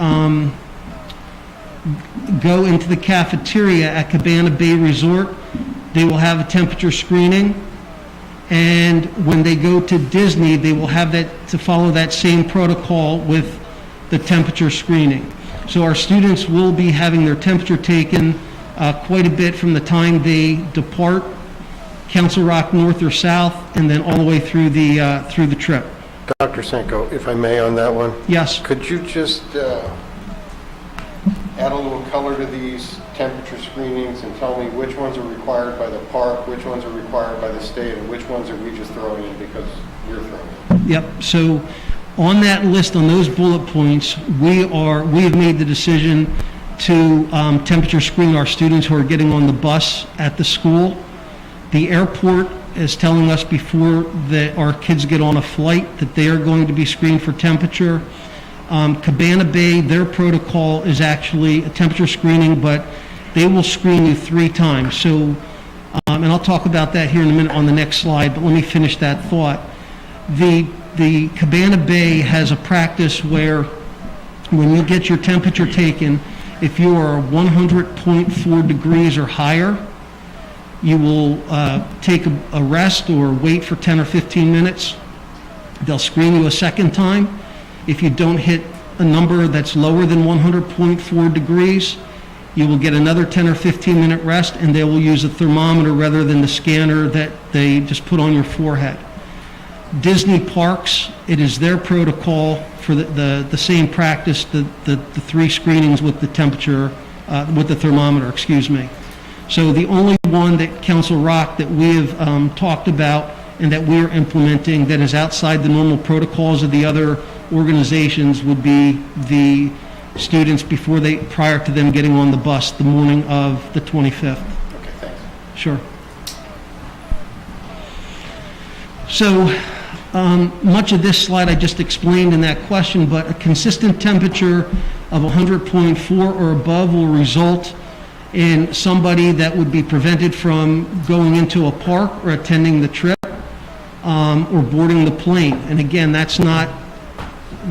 go into the cafeteria at Cabana Bay Resort, they will have a temperature screening. And when they go to Disney, they will have to follow that same protocol with the temperature screening. So our students will be having their temperature taken quite a bit from the time they depart Council Rock North or South, and then all the way through the trip. Dr. Senko, if I may on that one? Yes. Could you just add a little color to these temperature screenings and tell me which ones are required by the park, which ones are required by the state, and which ones are we just throwing in because we're throwing in? Yep. So on that list, on those bullet points, we have made the decision to temperature screen our students who are getting on the bus at the school. The airport is telling us before that our kids get on a flight that they are going to be screened for temperature. Cabana Bay, their protocol is actually a temperature screening, but they will screen you 3 times. So, and I'll talk about that here in a minute on the next slide, but let me finish that thought. The Cabana Bay has a practice where when you get your temperature taken, If you are 100.4 degrees or higher, you will take a rest or wait for 10 or 15 minutes. They'll screen you a second time. If you don't hit a number that's lower than 100.4 degrees, you will get another 10 or 15 minute rest, and they will use a thermometer rather than the scanner that they just put on your forehead. Disney parks, it is their protocol for the same practice, the 3 screenings with the temperature, with the thermometer, excuse me. So the only one that Council Rock that we have talked about and that we're implementing that is outside the normal protocols of the other organizations would be the students prior to them getting on the bus the morning of the 25th. Okay, thanks. Sure. So much of this slide I just explained in that question, but a consistent temperature of 100.4 or above will result in somebody that would be prevented from going into a park or attending the trip or boarding the plane. And again, that's not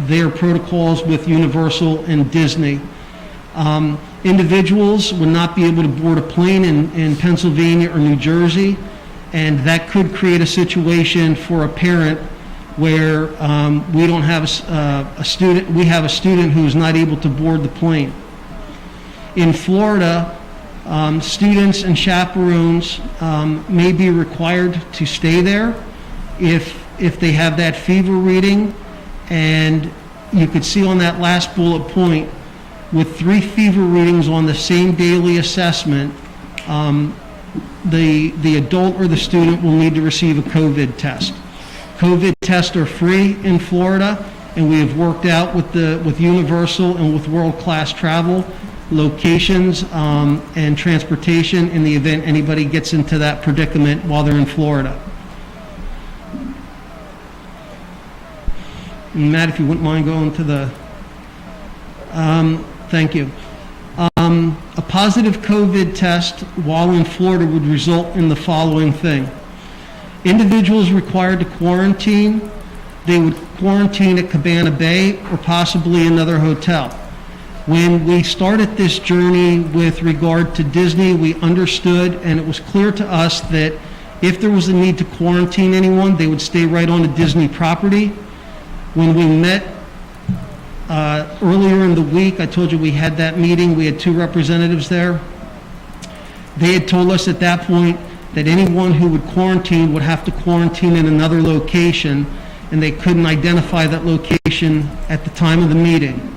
their protocols with Universal and Disney. Individuals would not be able to board a plane in Pennsylvania or New Jersey, and that could create a situation for a parent where we don't have a student, we have a student who is not able to board the plane. In Florida, students and chaperones may be required to stay there if they have that fever reading. And you could see on that last bullet point, with 3 fever readings on the same daily assessment, the adult or the student will need to receive a COVID test. COVID tests are free in Florida, and we have worked out with Universal and with World Class Travel locations and transportation in the event anybody gets into that predicament while they're in Florida. Matt, if you wouldn't mind going to the, thank you. A positive COVID test while in Florida would result in the following thing. Individuals required to quarantine, they would quarantine at Cabana Bay or possibly another hotel. When we started this journey with regard to Disney, we understood, and it was clear to us that if there was a need to quarantine anyone, they would stay right on the Disney property. When we met earlier in the week, I told you we had that meeting, we had 2 representatives there. They had told us at that point that anyone who would quarantine would have to quarantine in another location, and they couldn't identify that location at the time of the meeting.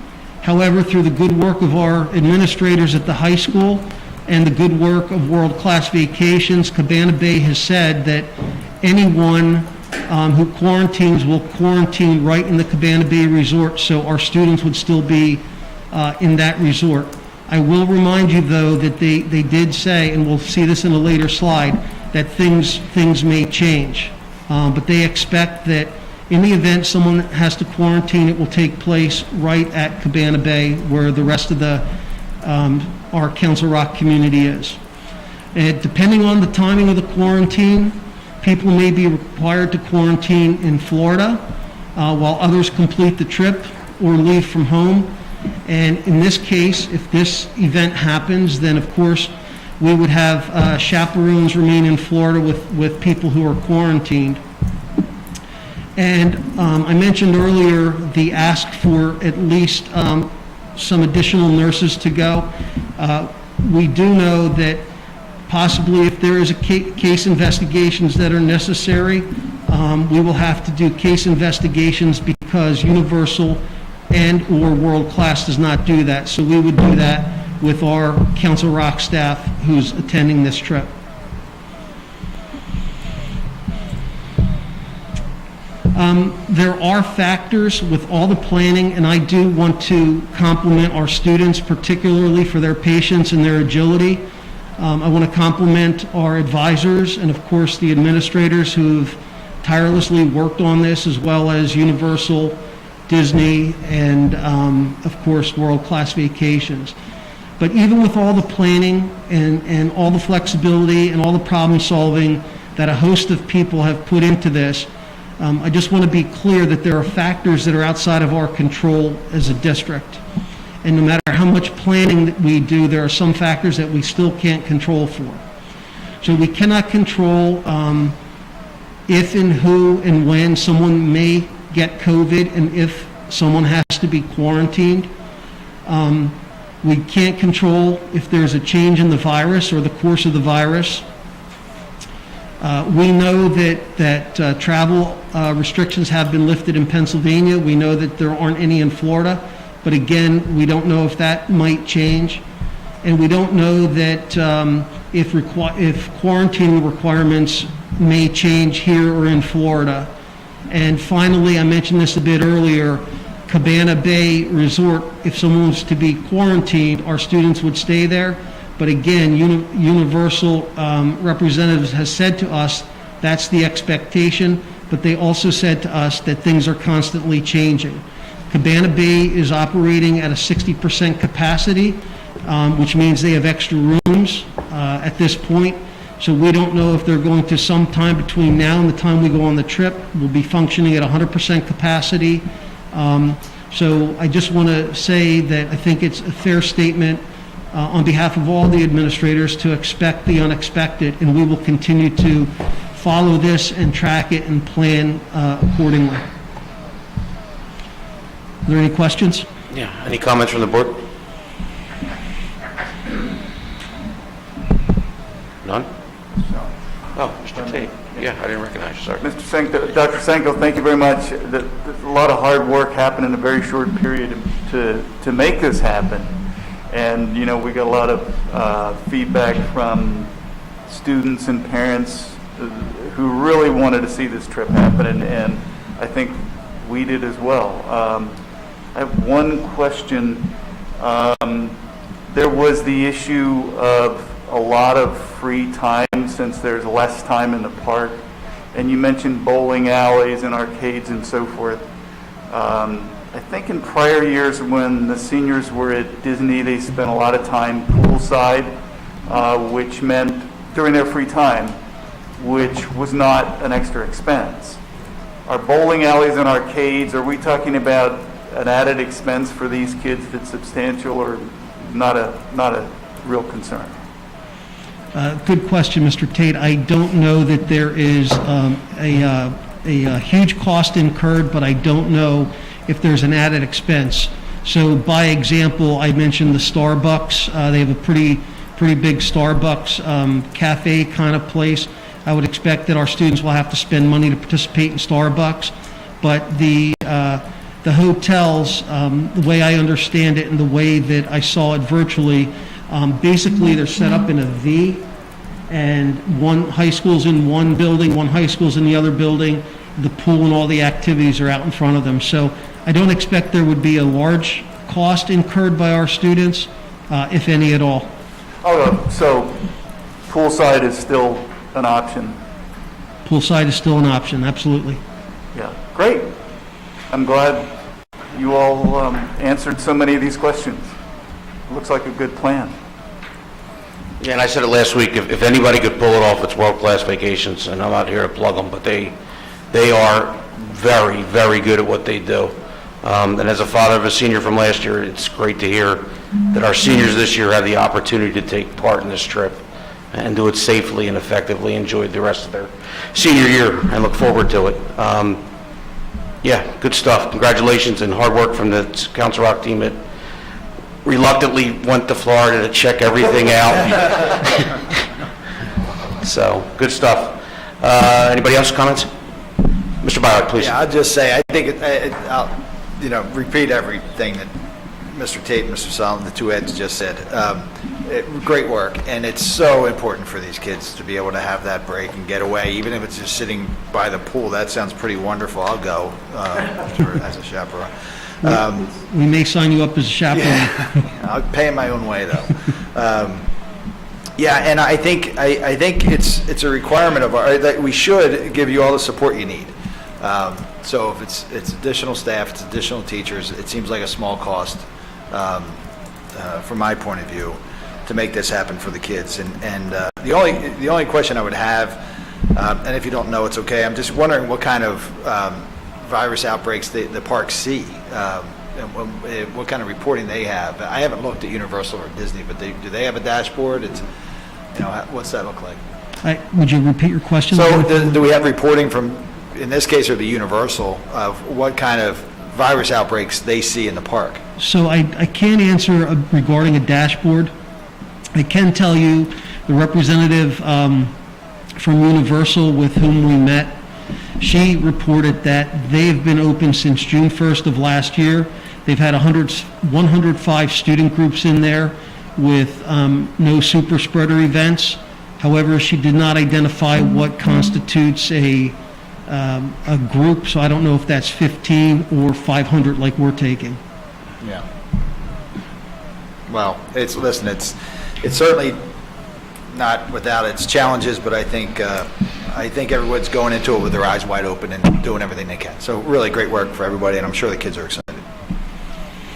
However, through the good work of our administrators at the high school and the good work of World Class Vacations, Cabana Bay has said that anyone who quarantines will quarantine right in the Cabana Bay Resort, so our students would still be in that resort. I will remind you, though, that they did say, and we'll see this in a later slide, that things may change. But they expect that in the event someone has to quarantine, it will take place right at Cabana Bay, where the rest of our Council Rock community is. And depending on the timing of the quarantine, people may be required to quarantine in Florida while others complete the trip or leave from home. And in this case, if this event happens, then of course we would have chaperones remain in Florida with people who are quarantined. And I mentioned earlier the ask for at least some additional nurses to go. We do know that possibly if there is a case investigations that are necessary, we will have to do case investigations because Universal and or World Class does not do that. So we would do that with our Council Rock staff who's attending this trip. There are factors with all the planning, and I do want to compliment our students, particularly for their patience and their agility. I want to compliment our advisors and, of course, the administrators who've tirelessly worked on this, as well as Universal, Disney, and, of course, World Class Vacations. But even with all the planning and all the flexibility and all the problem solving that a host of people have put into this, I just want to be clear that there are factors that are outside of our control as a district. And no matter how much planning that we do, there are some factors that we still can't control for. So we cannot control if and who and when someone may get COVID and if someone has to be quarantined. We can't control if there's a change in the virus or the course of the virus. We know that travel restrictions have been lifted in Pennsylvania. We know that there aren't any in Florida, but again, we don't know if that might change. And we don't know that if quarantine requirements may change here or in Florida. And finally, I mentioned this a bit earlier, Cabana Bay Resort, if someone was to be quarantined, our students would stay there. But again, Universal representatives has said to us that's the expectation, but they also said to us that things are constantly changing. Cabana Bay is operating at a 60% capacity, which means they have extra rooms at this point. So we don't know if they're going to, sometime between now and the time we go on the trip, will be functioning at 100% capacity. So I just want to say that I think it's a fair statement on behalf of all the administrators to expect the unexpected, and we will continue to follow this and track it and plan accordingly. Are there any questions? Yeah, any comments from the board? None? Oh, Mr. Tate. Yeah, I didn't recognize you, sorry. Mr. Senko, Dr. Senko, thank you very much. There's a lot of hard work happened in a very short period to make this happen. And, you know, we got a lot of feedback from students and parents who really wanted to see this trip happen, and I think we did as well. I have one question. There was the issue of a lot of free time since there's less time in the park, and you mentioned bowling alleys and arcades and so forth. I think in prior years when the seniors were at Disney, they spent a lot of time poolside, which meant during their free time, which was not an extra expense. Are bowling alleys and arcades, are we talking about an added expense for these kids that's substantial or not a real concern? Good question, Mr. Tate. I don't know that there is a huge cost incurred, but I don't know if there's an added expense. So by example, I mentioned the Starbucks. They have a pretty big Starbucks cafe kind of place. I would expect that our students will have to spend money to participate in Starbucks. But the hotels, the way I understand it and the way that I saw it virtually, basically they're set up in a V, and one high school's in one building, one high school's in the other building. The pool and all the activities are out in front of them. So I don't expect there would be a large cost incurred by our students, if any at all. Oh, so poolside is still an option? Poolside is still an option, absolutely. Yeah, great. I'm glad you all answered so many of these questions. It looks like a good plan. Yeah, and I said it last week, if anybody could pull it off, it's World Class Vacations, and I'm not here to plug them, but they are very, very good at what they do. And as a father of a senior from last year, it's great to hear that our seniors this year have the opportunity to take part in this trip and do it safely and effectively, enjoy the rest of their senior year, and look forward to it. Yeah, good stuff. Congratulations and hard work from the Council Rock team that reluctantly went to Florida to check everything out. So, good stuff. Anybody else comments? Mr. Ballard, please. Yeah, I'll just say, I think, I'll, repeat everything that Mr. Tate and Mr. Solomon, the two Eds, just said. Great work, and it's so important for these kids to be able to have that break and get away, even if it's just sitting by the pool. That sounds pretty wonderful. I'll go as a chaperone. We may sign you up as a chaperone. Yeah, I'll pay my own way, though. Yeah, and I think it's a requirement of our that we should give you all the support you need. So if it's additional staff, it's additional teachers, it seems like a small cost from my point of view to make this happen for the kids. And the only question I would have, and if you don't know, it's okay. I'm just wondering what kind of virus outbreaks the parks see. what kind of reporting they have. I haven't looked at Universal or Disney, but do they have a dashboard? It's, what's that look like? Would you repeat your question? So do we have reporting from, in this case, or the Universal, of what kind of virus outbreaks they see in the park? So I can't answer regarding a dashboard. I can tell you the representative from Universal with whom we met, she reported that they've been open since June 1st of last year. They've had 105 student groups in there with no super spreader events. However, she did not identify what constitutes a group, so I don't know if that's 15 or 500 like we're taking. Yeah. Well, it's certainly not without its challenges, but I think everyone's going into it with their eyes wide open and doing everything they can. So really great work for everybody, and I'm sure the kids are excited.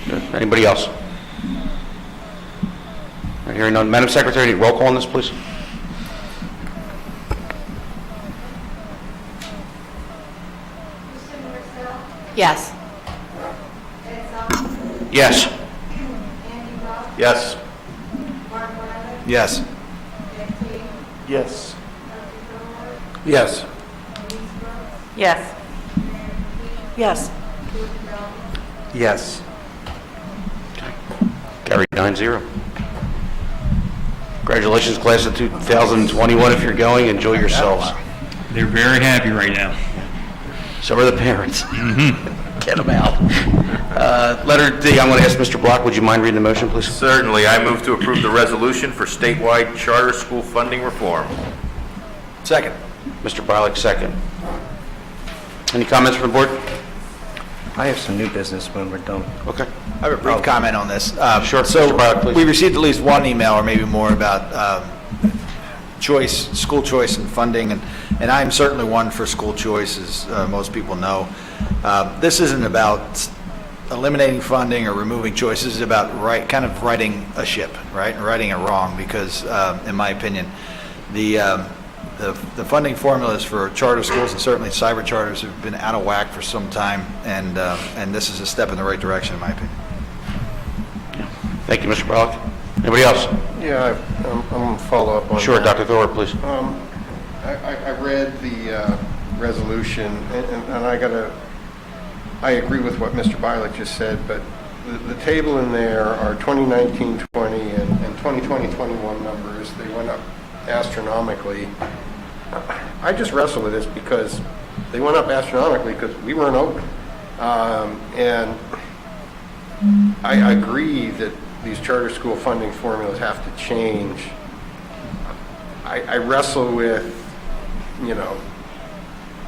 Good. Anybody else? Hearing none. Madam Secretary, need roll call on this, please? Yes. Yes. Yes. Yes. Yes. Yes. Yes. Yes. Yes. Carried 9-0. Congratulations, class of 2021. If you're going, enjoy yourselves. They're very happy right now. So are the parents. Get them out. Letter D, I'm going to ask Mr. Block, would you mind reading the motion, please? Certainly. I move to approve the resolution for statewide charter school funding reform. Second. Mr. Bialik, second. Any comments from the board? I have some new business when we're done. Okay. I have a brief comment on this. Sure. So Mr. Braddock, please. we received at least one email or maybe more about school choice and funding, and I'm certainly one for school choice, as most people know. This isn't about eliminating funding or removing choice. This is about kind of righting a ship, right, and righting it wrong, because in my opinion, the funding formulas for charter schools and certainly cyber charters have been out of whack for some time, and this is a step in the right direction, in my opinion. Thank you, Mr. Bialik. Anybody else? Yeah, I'm going to follow up on Sure, that. Dr. Thor, please. I read the resolution, and I agree with what Mr. Bialik just said, but the table in there are 2019-20 and 2020-21 numbers. They went up astronomically. I just wrestle with this because they went up astronomically because we weren't open. And I agree that these charter school funding formulas have to change. I wrestle with,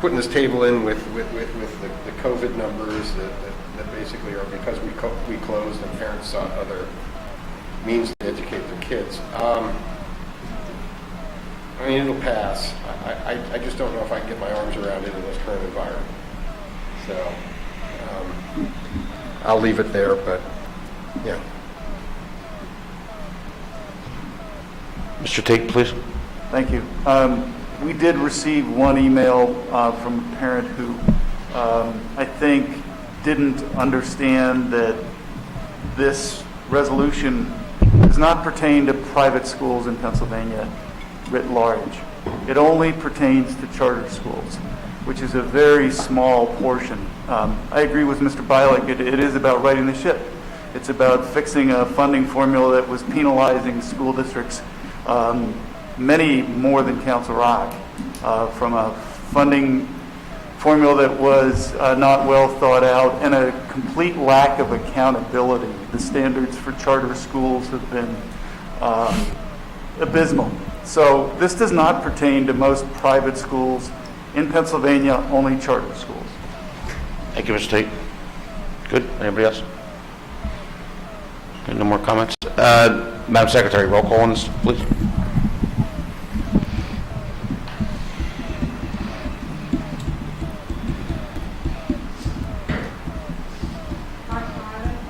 putting this table in with the COVID numbers that basically are because we closed and parents sought other means to educate their kids. I mean, it'll pass. I just don't know if I can get my arms around it in this current environment. So I'll leave it there, but yeah. Mr. Tate, please. Thank you. We did receive one email from a parent who I think didn't understand that this resolution does not pertain to private schools in Pennsylvania writ large. It only pertains to charter schools, which is a very small portion. I agree with Mr. Bialik. It is about righting the ship. It's about fixing a funding formula that was penalizing school districts, many more than Council Rock, from a funding formula that was not well thought out and a complete lack of accountability. The standards for charter schools have been abysmal. So this does not pertain to most private schools in Pennsylvania, only charter schools. Thank you, Mr. Tate. Good. Anybody else? Okay, no more comments. Madam Secretary, roll call on this, please.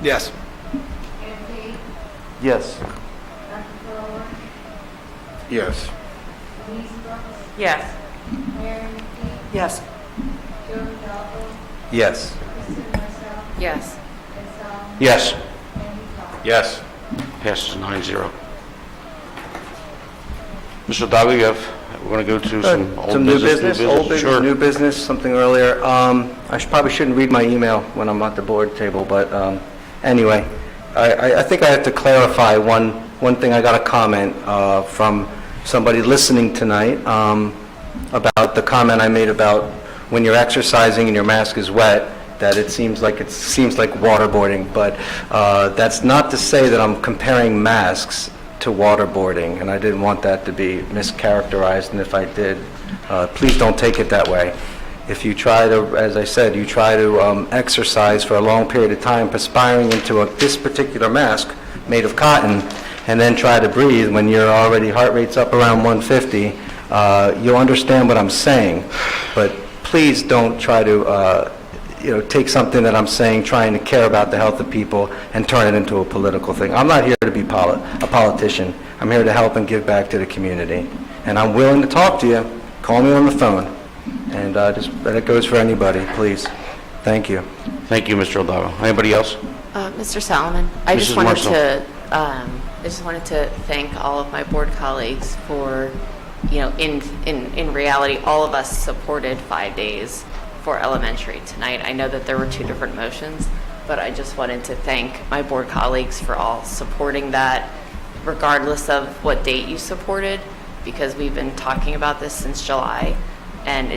Yes. Yes. Yes. Yes. Yes. Yes. Yes. Yes. Yes. Passes 9-0. Mr. Dago, we're going to go to some old Some new business, business, old business, Sure. new business, something earlier. Probably shouldn't read my email when I'm at the board table, but anyway, I think I have to clarify one thing. I got a comment from somebody listening tonight about the comment I made about when you're exercising and your mask is wet, that it seems like waterboarding, but that's not to say that I'm comparing masks to waterboarding, and I didn't want that to be mischaracterized, and if I did, please don't take it that way. If you try to, as I said, you try to exercise for a long period of time, perspiring into this particular mask made of cotton, and then try to breathe when your already heart rate's up around 150, you'll understand what I'm saying, but please don't try to take something that I'm saying, trying to care about the health of people, and turn it into a political thing. I'm not here to be a politician. I'm here to help and give back to the community. And I'm willing to talk to you. Call me on the phone. And it goes for anybody, please. Thank you. Thank you, Mr. Aldago. Anybody else? Mr. Salomon, I just wanted to thank all of my board colleagues for, in reality, all of us supported 5 days for elementary tonight. I know that there were two different motions, but I just wanted to thank my board colleagues for all supporting that, regardless of what date you supported, because we've been talking about this since July, and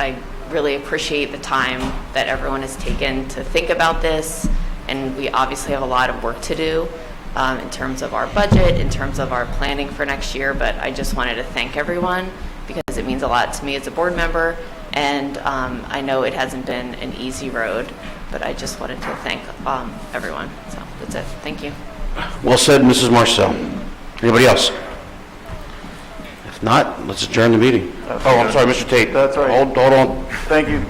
I really appreciate the time that everyone has taken to think about this, and we obviously have a lot of work to do in terms of our budget, in terms of our planning for next year, but I just wanted to thank everyone because it means a lot to me as a board member. And I know it hasn't been an easy road, but I just wanted to thank everyone. So that's it. Thank you. Well said, Mrs. Marcel. Anybody else? If not, let's adjourn the meeting. I'm sorry, Mr. Tate. That's right. Hold on. Thank you.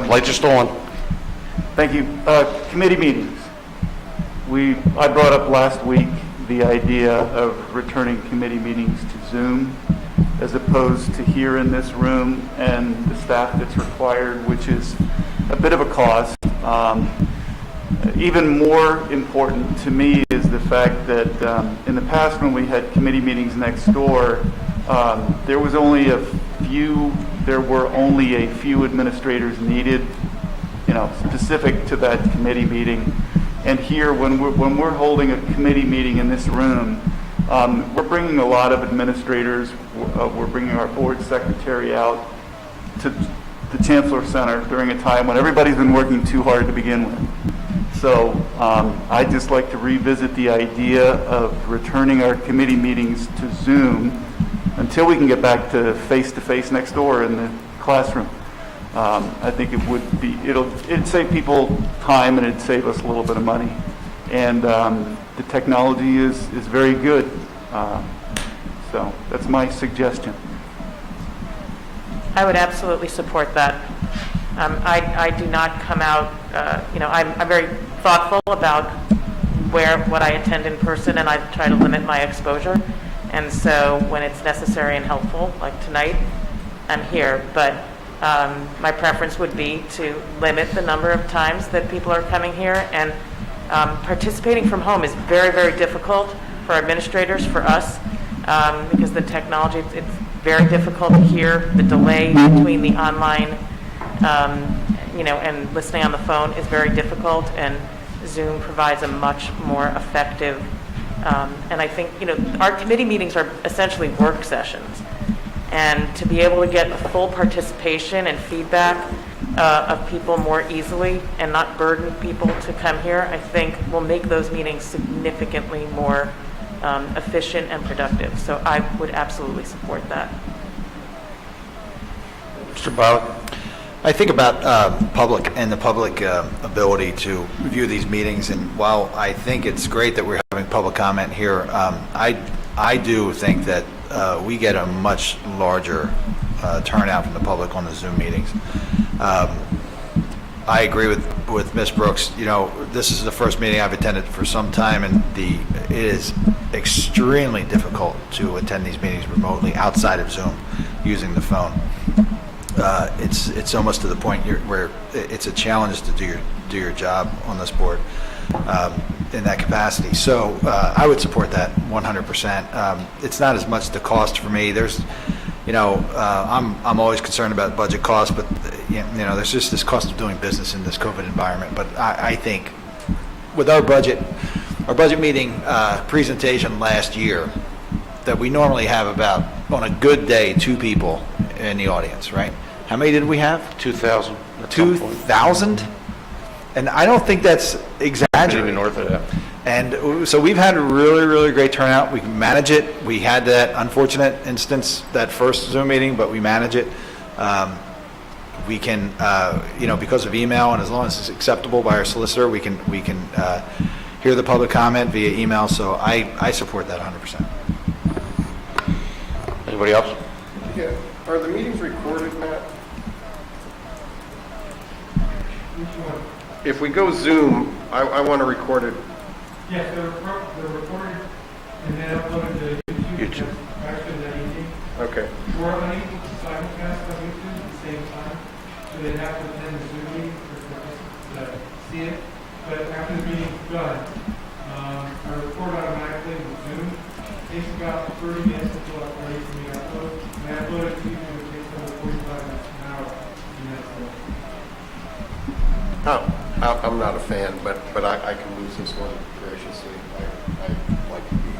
Lights are still on. Thank you. Committee meetings. I brought up last week the idea of returning committee meetings to Zoom as opposed to here in this room and the staff that's required, which is a bit of a cost. Even more important to me is the fact that in the past when we had committee meetings next door, there were only a few administrators needed, specific to that committee meeting. And here, when we're holding a committee meeting in this room, we're bringing a lot of administrators. We're bringing our board secretary out to the Chancellor Center during a time when everybody's been working too hard to begin with. So I'd just like to revisit the idea of returning our committee meetings to Zoom until we can get back to face-to-face next door in the classroom. I think it'd save people time and it'd save us a little bit of money. And the technology is very good. So that's my suggestion. I would absolutely support that. I do not come out, I'm very thoughtful about what I attend in person, and I try to limit my exposure. And so when it's necessary and helpful, like tonight, I'm here. But my preference would be to limit the number of times that people are coming here. And participating from home is very, very difficult for administrators, for us, because the technology, it's very difficult to hear. The delay between the online, and listening on the phone is very difficult, and Zoom provides a much more effective, and I think, our committee meetings are essentially work sessions. And to be able to get a full participation and feedback of people more easily and not burden people to come here, I think will make those meetings significantly more efficient and productive. So I would absolutely support that. Mr. Bauer? I think about public and the public ability to view these meetings, and while I think it's great that we're having public comment here, I do think that we get a much larger turnout from the public on the Zoom meetings. I agree with Ms. Brooks. This is the first meeting I've attended for some time, and it is extremely difficult to attend these meetings remotely outside of Zoom using the phone. It's almost to the point where it's a challenge to do your job on this board. in that capacity. So I would support that 100%. It's not as much the cost for me. There's, I'm always concerned about budget costs, but there's just this cost of doing business in this COVID environment. But I think with our budget meeting presentation last year, that we normally have about, on a good day, 2 people in the audience, right? How many did we have? 2,000. 2,000? And I don't think that's exaggerated. Maybe north of that. And so we've had a really, really great turnout. We can manage it. We had that unfortunate instance, that first Zoom meeting, but we manage it. We can, because of email, and as long as it's acceptable by our solicitor, we can hear the public comment via email. So I support that 100%. Anybody else? Yeah. Are the meetings recorded, Matt? If we go Zoom, I want to record it. Yes, they're recorded and then uploaded to YouTube. After that evening. Okay. We're unable to simulcast on YouTube at the same time, so they'd have to attend the Zoom meeting to see it. But after the meeting's done, I record automatically with Zoom. It takes about 30 minutes until I'm ready for me to upload. And I upload it to YouTube, it takes about 45 minutes, an hour. Oh, I'm not a fan, but I can lose this one graciously. I like to be here.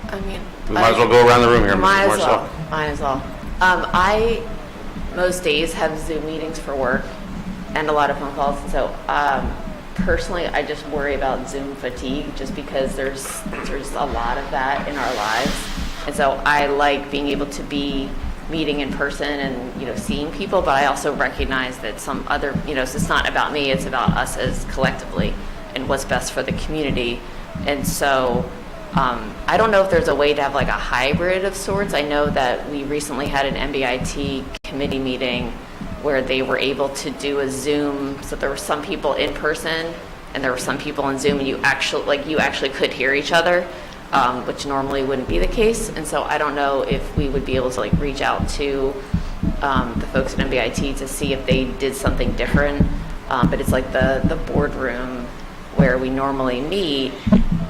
I mean, We might as well go around the room here, Mrs. Might as Marcel. well. Might as well. I most days have Zoom meetings for work and a lot of phone calls. So personally, I just worry about Zoom fatigue, just because there's a lot of that in our lives. And so I like being able to be meeting in person and, seeing people, but I also recognize that some other, so it's not about me, it's about us as collectively and what's best for the community. And so I don't know if there's a way to have like a hybrid of sorts. I know that we recently had an MBIT committee meeting where they were able to do a Zoom, so there were some people in person and there were some people on Zoom, and you actually could hear each other. Which normally wouldn't be the case. And so I don't know if we would be able to reach out to the folks at MBIT to see if they did something different. But it's like the boardroom where we normally meet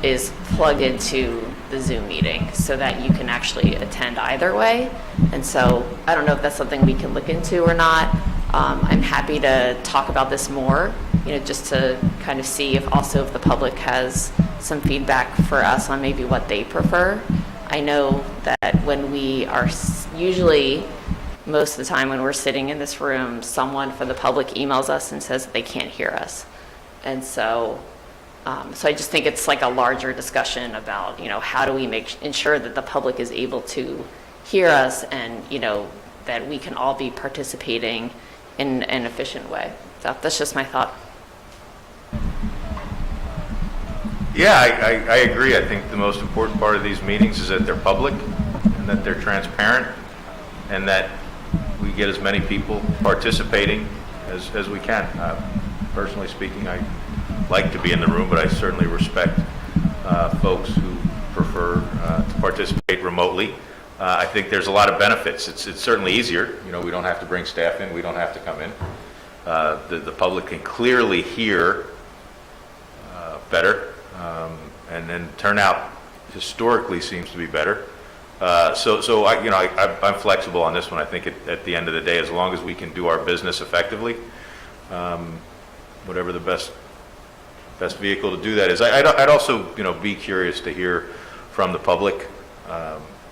is plugged into the Zoom meeting so that you can actually attend either way. And so I don't know if that's something we can look into or not. I'm happy to talk about this more, just to kind of see if the public has some feedback for us on maybe what they prefer. I know that when we are usually, most of the time when we're sitting in this room, someone from the public emails us and says that they can't hear us. And so I just think it's like a larger discussion about, how do we ensure that the public is able to hear us and, that we can all be participating in an efficient way. So that's just my thought. Yeah, I agree. I think the most important part of these meetings is that they're public and that they're transparent and that we get as many people participating as we can. Personally speaking, I like to be in the room, but I certainly respect folks who prefer to participate remotely. I think there's a lot of benefits. It's certainly easier. We don't have to bring staff in. We don't have to come in. The public can clearly hear better. And then turnout historically seems to be better. So I'm flexible on this one. I think at the end of the day, as long as we can do our business effectively, whatever the best vehicle to do that is. I'd also be curious to hear from the public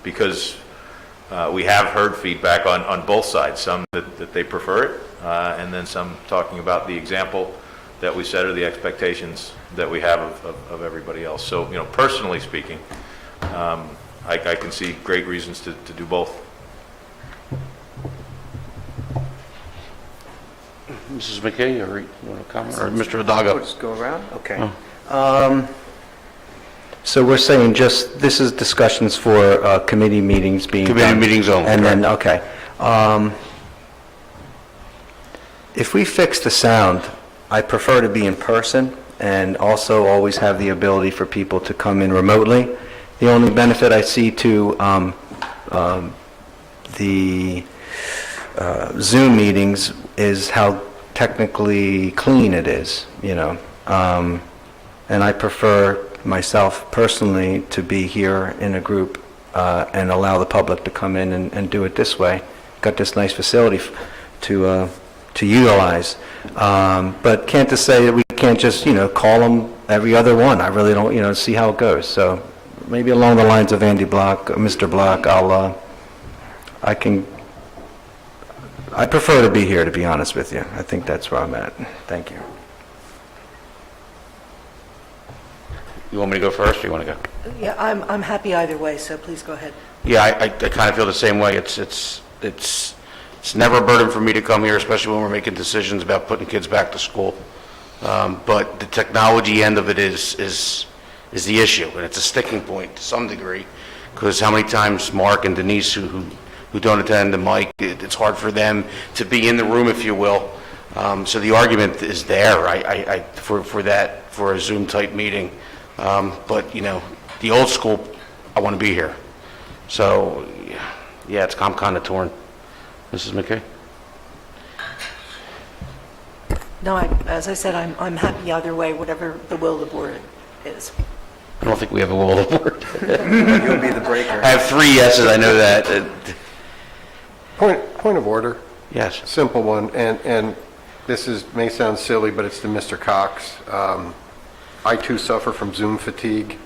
because we have heard feedback on both sides. Some that they prefer it, and then some talking about the example that we set or the expectations that we have of everybody else. So, personally speaking, I can see great reasons to do both. Mrs. McKay, or you want to comment? Or Mr. Hidalgo? Just go around? Okay. So we're saying this is discussions for committee meetings being done. Committee meetings only. And then, okay. If we fix the sound, I prefer to be in person and also always have the ability for people to come in remotely. The only benefit I see to the Zoom meetings is how technically clean it is, you know. And I prefer myself personally to be here in a group and allow the public to come in and do it this way. Got this nice facility to utilize. But can't to say that we can't just, you know, call them every other one. I really don't, you know, see how it goes. So maybe along the lines of Andy Block, Mr. Block, I prefer to be here, to be honest with you. I think that's where I'm at. Thank you. You want me to go first, or you want to go? Yeah, I'm happy either way, so please go ahead. Yeah, I kind of feel the same way. It's never a burden for me to come here, especially when we're making decisions about putting kids back to school. But the technology end of it is the issue, and it's a sticking point to some degree, because how many times Mark and Denise, who don't attend, and Mike, it's hard for them to be in the room, if you will. So the argument is there, for a Zoom-type meeting. But, you know, the old school, I want to be here. So, yeah, I'm kind of torn. Mrs. McKay? No, as I said, I'm happy either way, whatever the will of the board is. I don't think we have a will of the board. You'll be the breaker. I have 3 yeses, I know that. Point of order. Yes. Simple one, and this may sound silly, but it's to Mr. Cox. I too suffer from Zoom fatigue,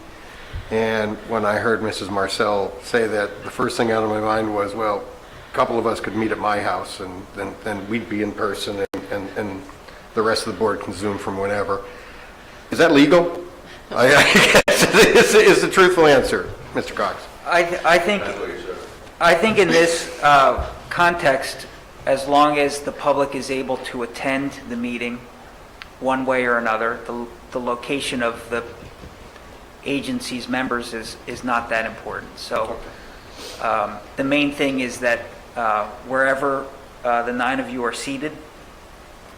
and when I heard Mrs. Marcel say that, the first thing out of my mind was, well, a couple of us could meet at my house, and then we'd be in person, and the rest of the board can Zoom from whenever. Is that legal? I guess is the truthful answer, Mr. Cox. I think in this context, as long as the public is able to attend the meeting one way or another, the location of the agency's members is not that important. So the main thing is that wherever the 9 of you are seated,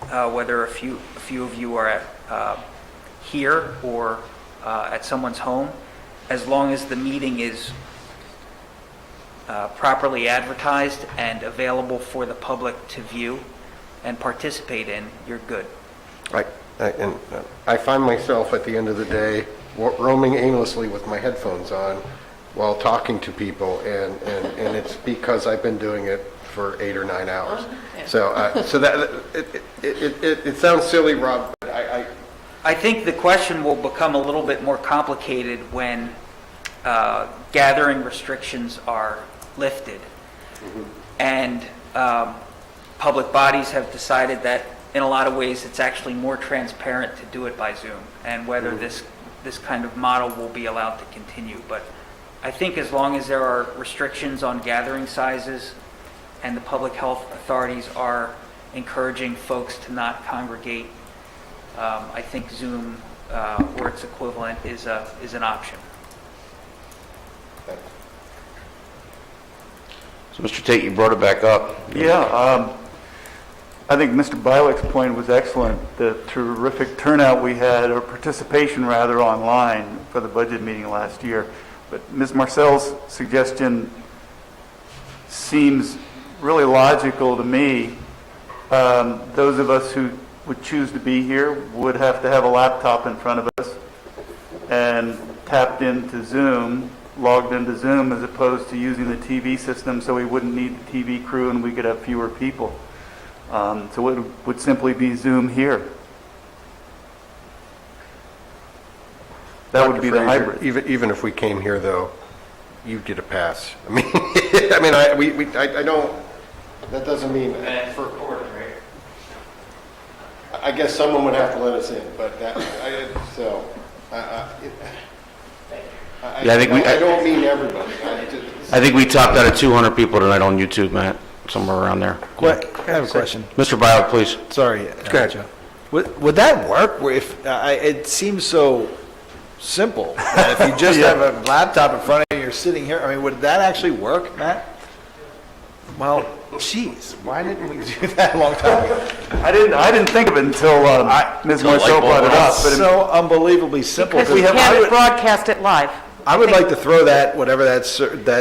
whether a few of you are here or at someone's home, as long as the meeting is properly advertised and available for the public to view and participate in, you're good. I find myself at the end of the day roaming aimlessly with my headphones on while talking to people, and it's because I've been doing it for 8 or 9 hours. So that it sounds silly, Rob, but I think the question will become a little bit more complicated when gathering restrictions are lifted. Mm-hmm. And public bodies have decided that in a lot of ways it's actually more transparent to do it by Zoom, and whether this kind of model will be allowed to continue. But I think as long as there are restrictions on gathering sizes and the public health authorities are encouraging folks to not congregate, I think Zoom or its equivalent is an option. So, Mr. Tate, you brought it back up. Yeah, I think Mr. Bialik's point was excellent. The terrific turnout we had, or participation rather, online for the budget meeting last year. But Ms. Marcel's suggestion seems really logical to me. Those of us who would choose to be here would have to have a laptop in front of us and tapped into Zoom, logged into Zoom, as opposed to using the TV system, so we wouldn't need the TV crew and we could have fewer people. So it would simply be Zoom here. That would be the hybrid. Even if we came here, though, you'd get a pass. I mean, I don't. That doesn't mean. For recording, right? I guess someone would have to let us in, but Yeah, I don't mean everybody. I think we topped out at 200 people tonight on YouTube, Matt, somewhere around there. I have a question. Mr. Bialik, please. Sorry. Go ahead. Joe. Would that work? If it seems so simple that if you just have a laptop in front of you, you're sitting here. I mean, would that actually work, Matt? Well, geez, why didn't we do that a long time ago? I didn't think of it until Ms. Marcel brought it up. But so unbelievably simple. Because we can't broadcast it live. I would like to throw that, whatever that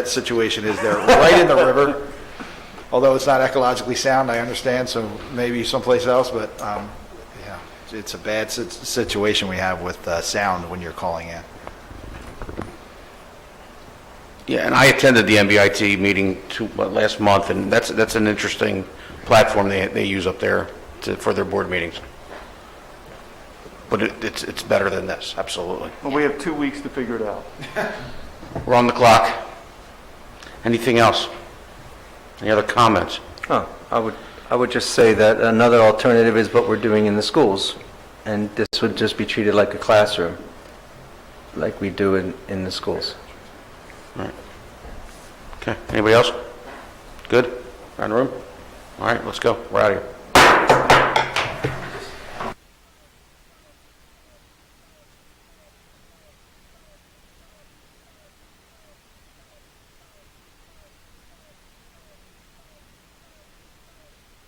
situation is there, right in the river. although it's not ecologically sound, I understand, so maybe someplace else, but, yeah, it's a bad situation we have with sound when you're calling in. Yeah, and I attended the MBIT meeting last month, and that's an interesting platform they use up there for their board meetings. But it's better than this, absolutely. Well, we have 2 weeks to figure it out. We're on the clock. Anything else? Any other comments? Oh, I would just say that another alternative is what we're doing in the schools, and this would just be treated like a classroom, like we do in the schools. All right. Okay, anybody else? Good? Around the room? All right, let's go. We're out of here.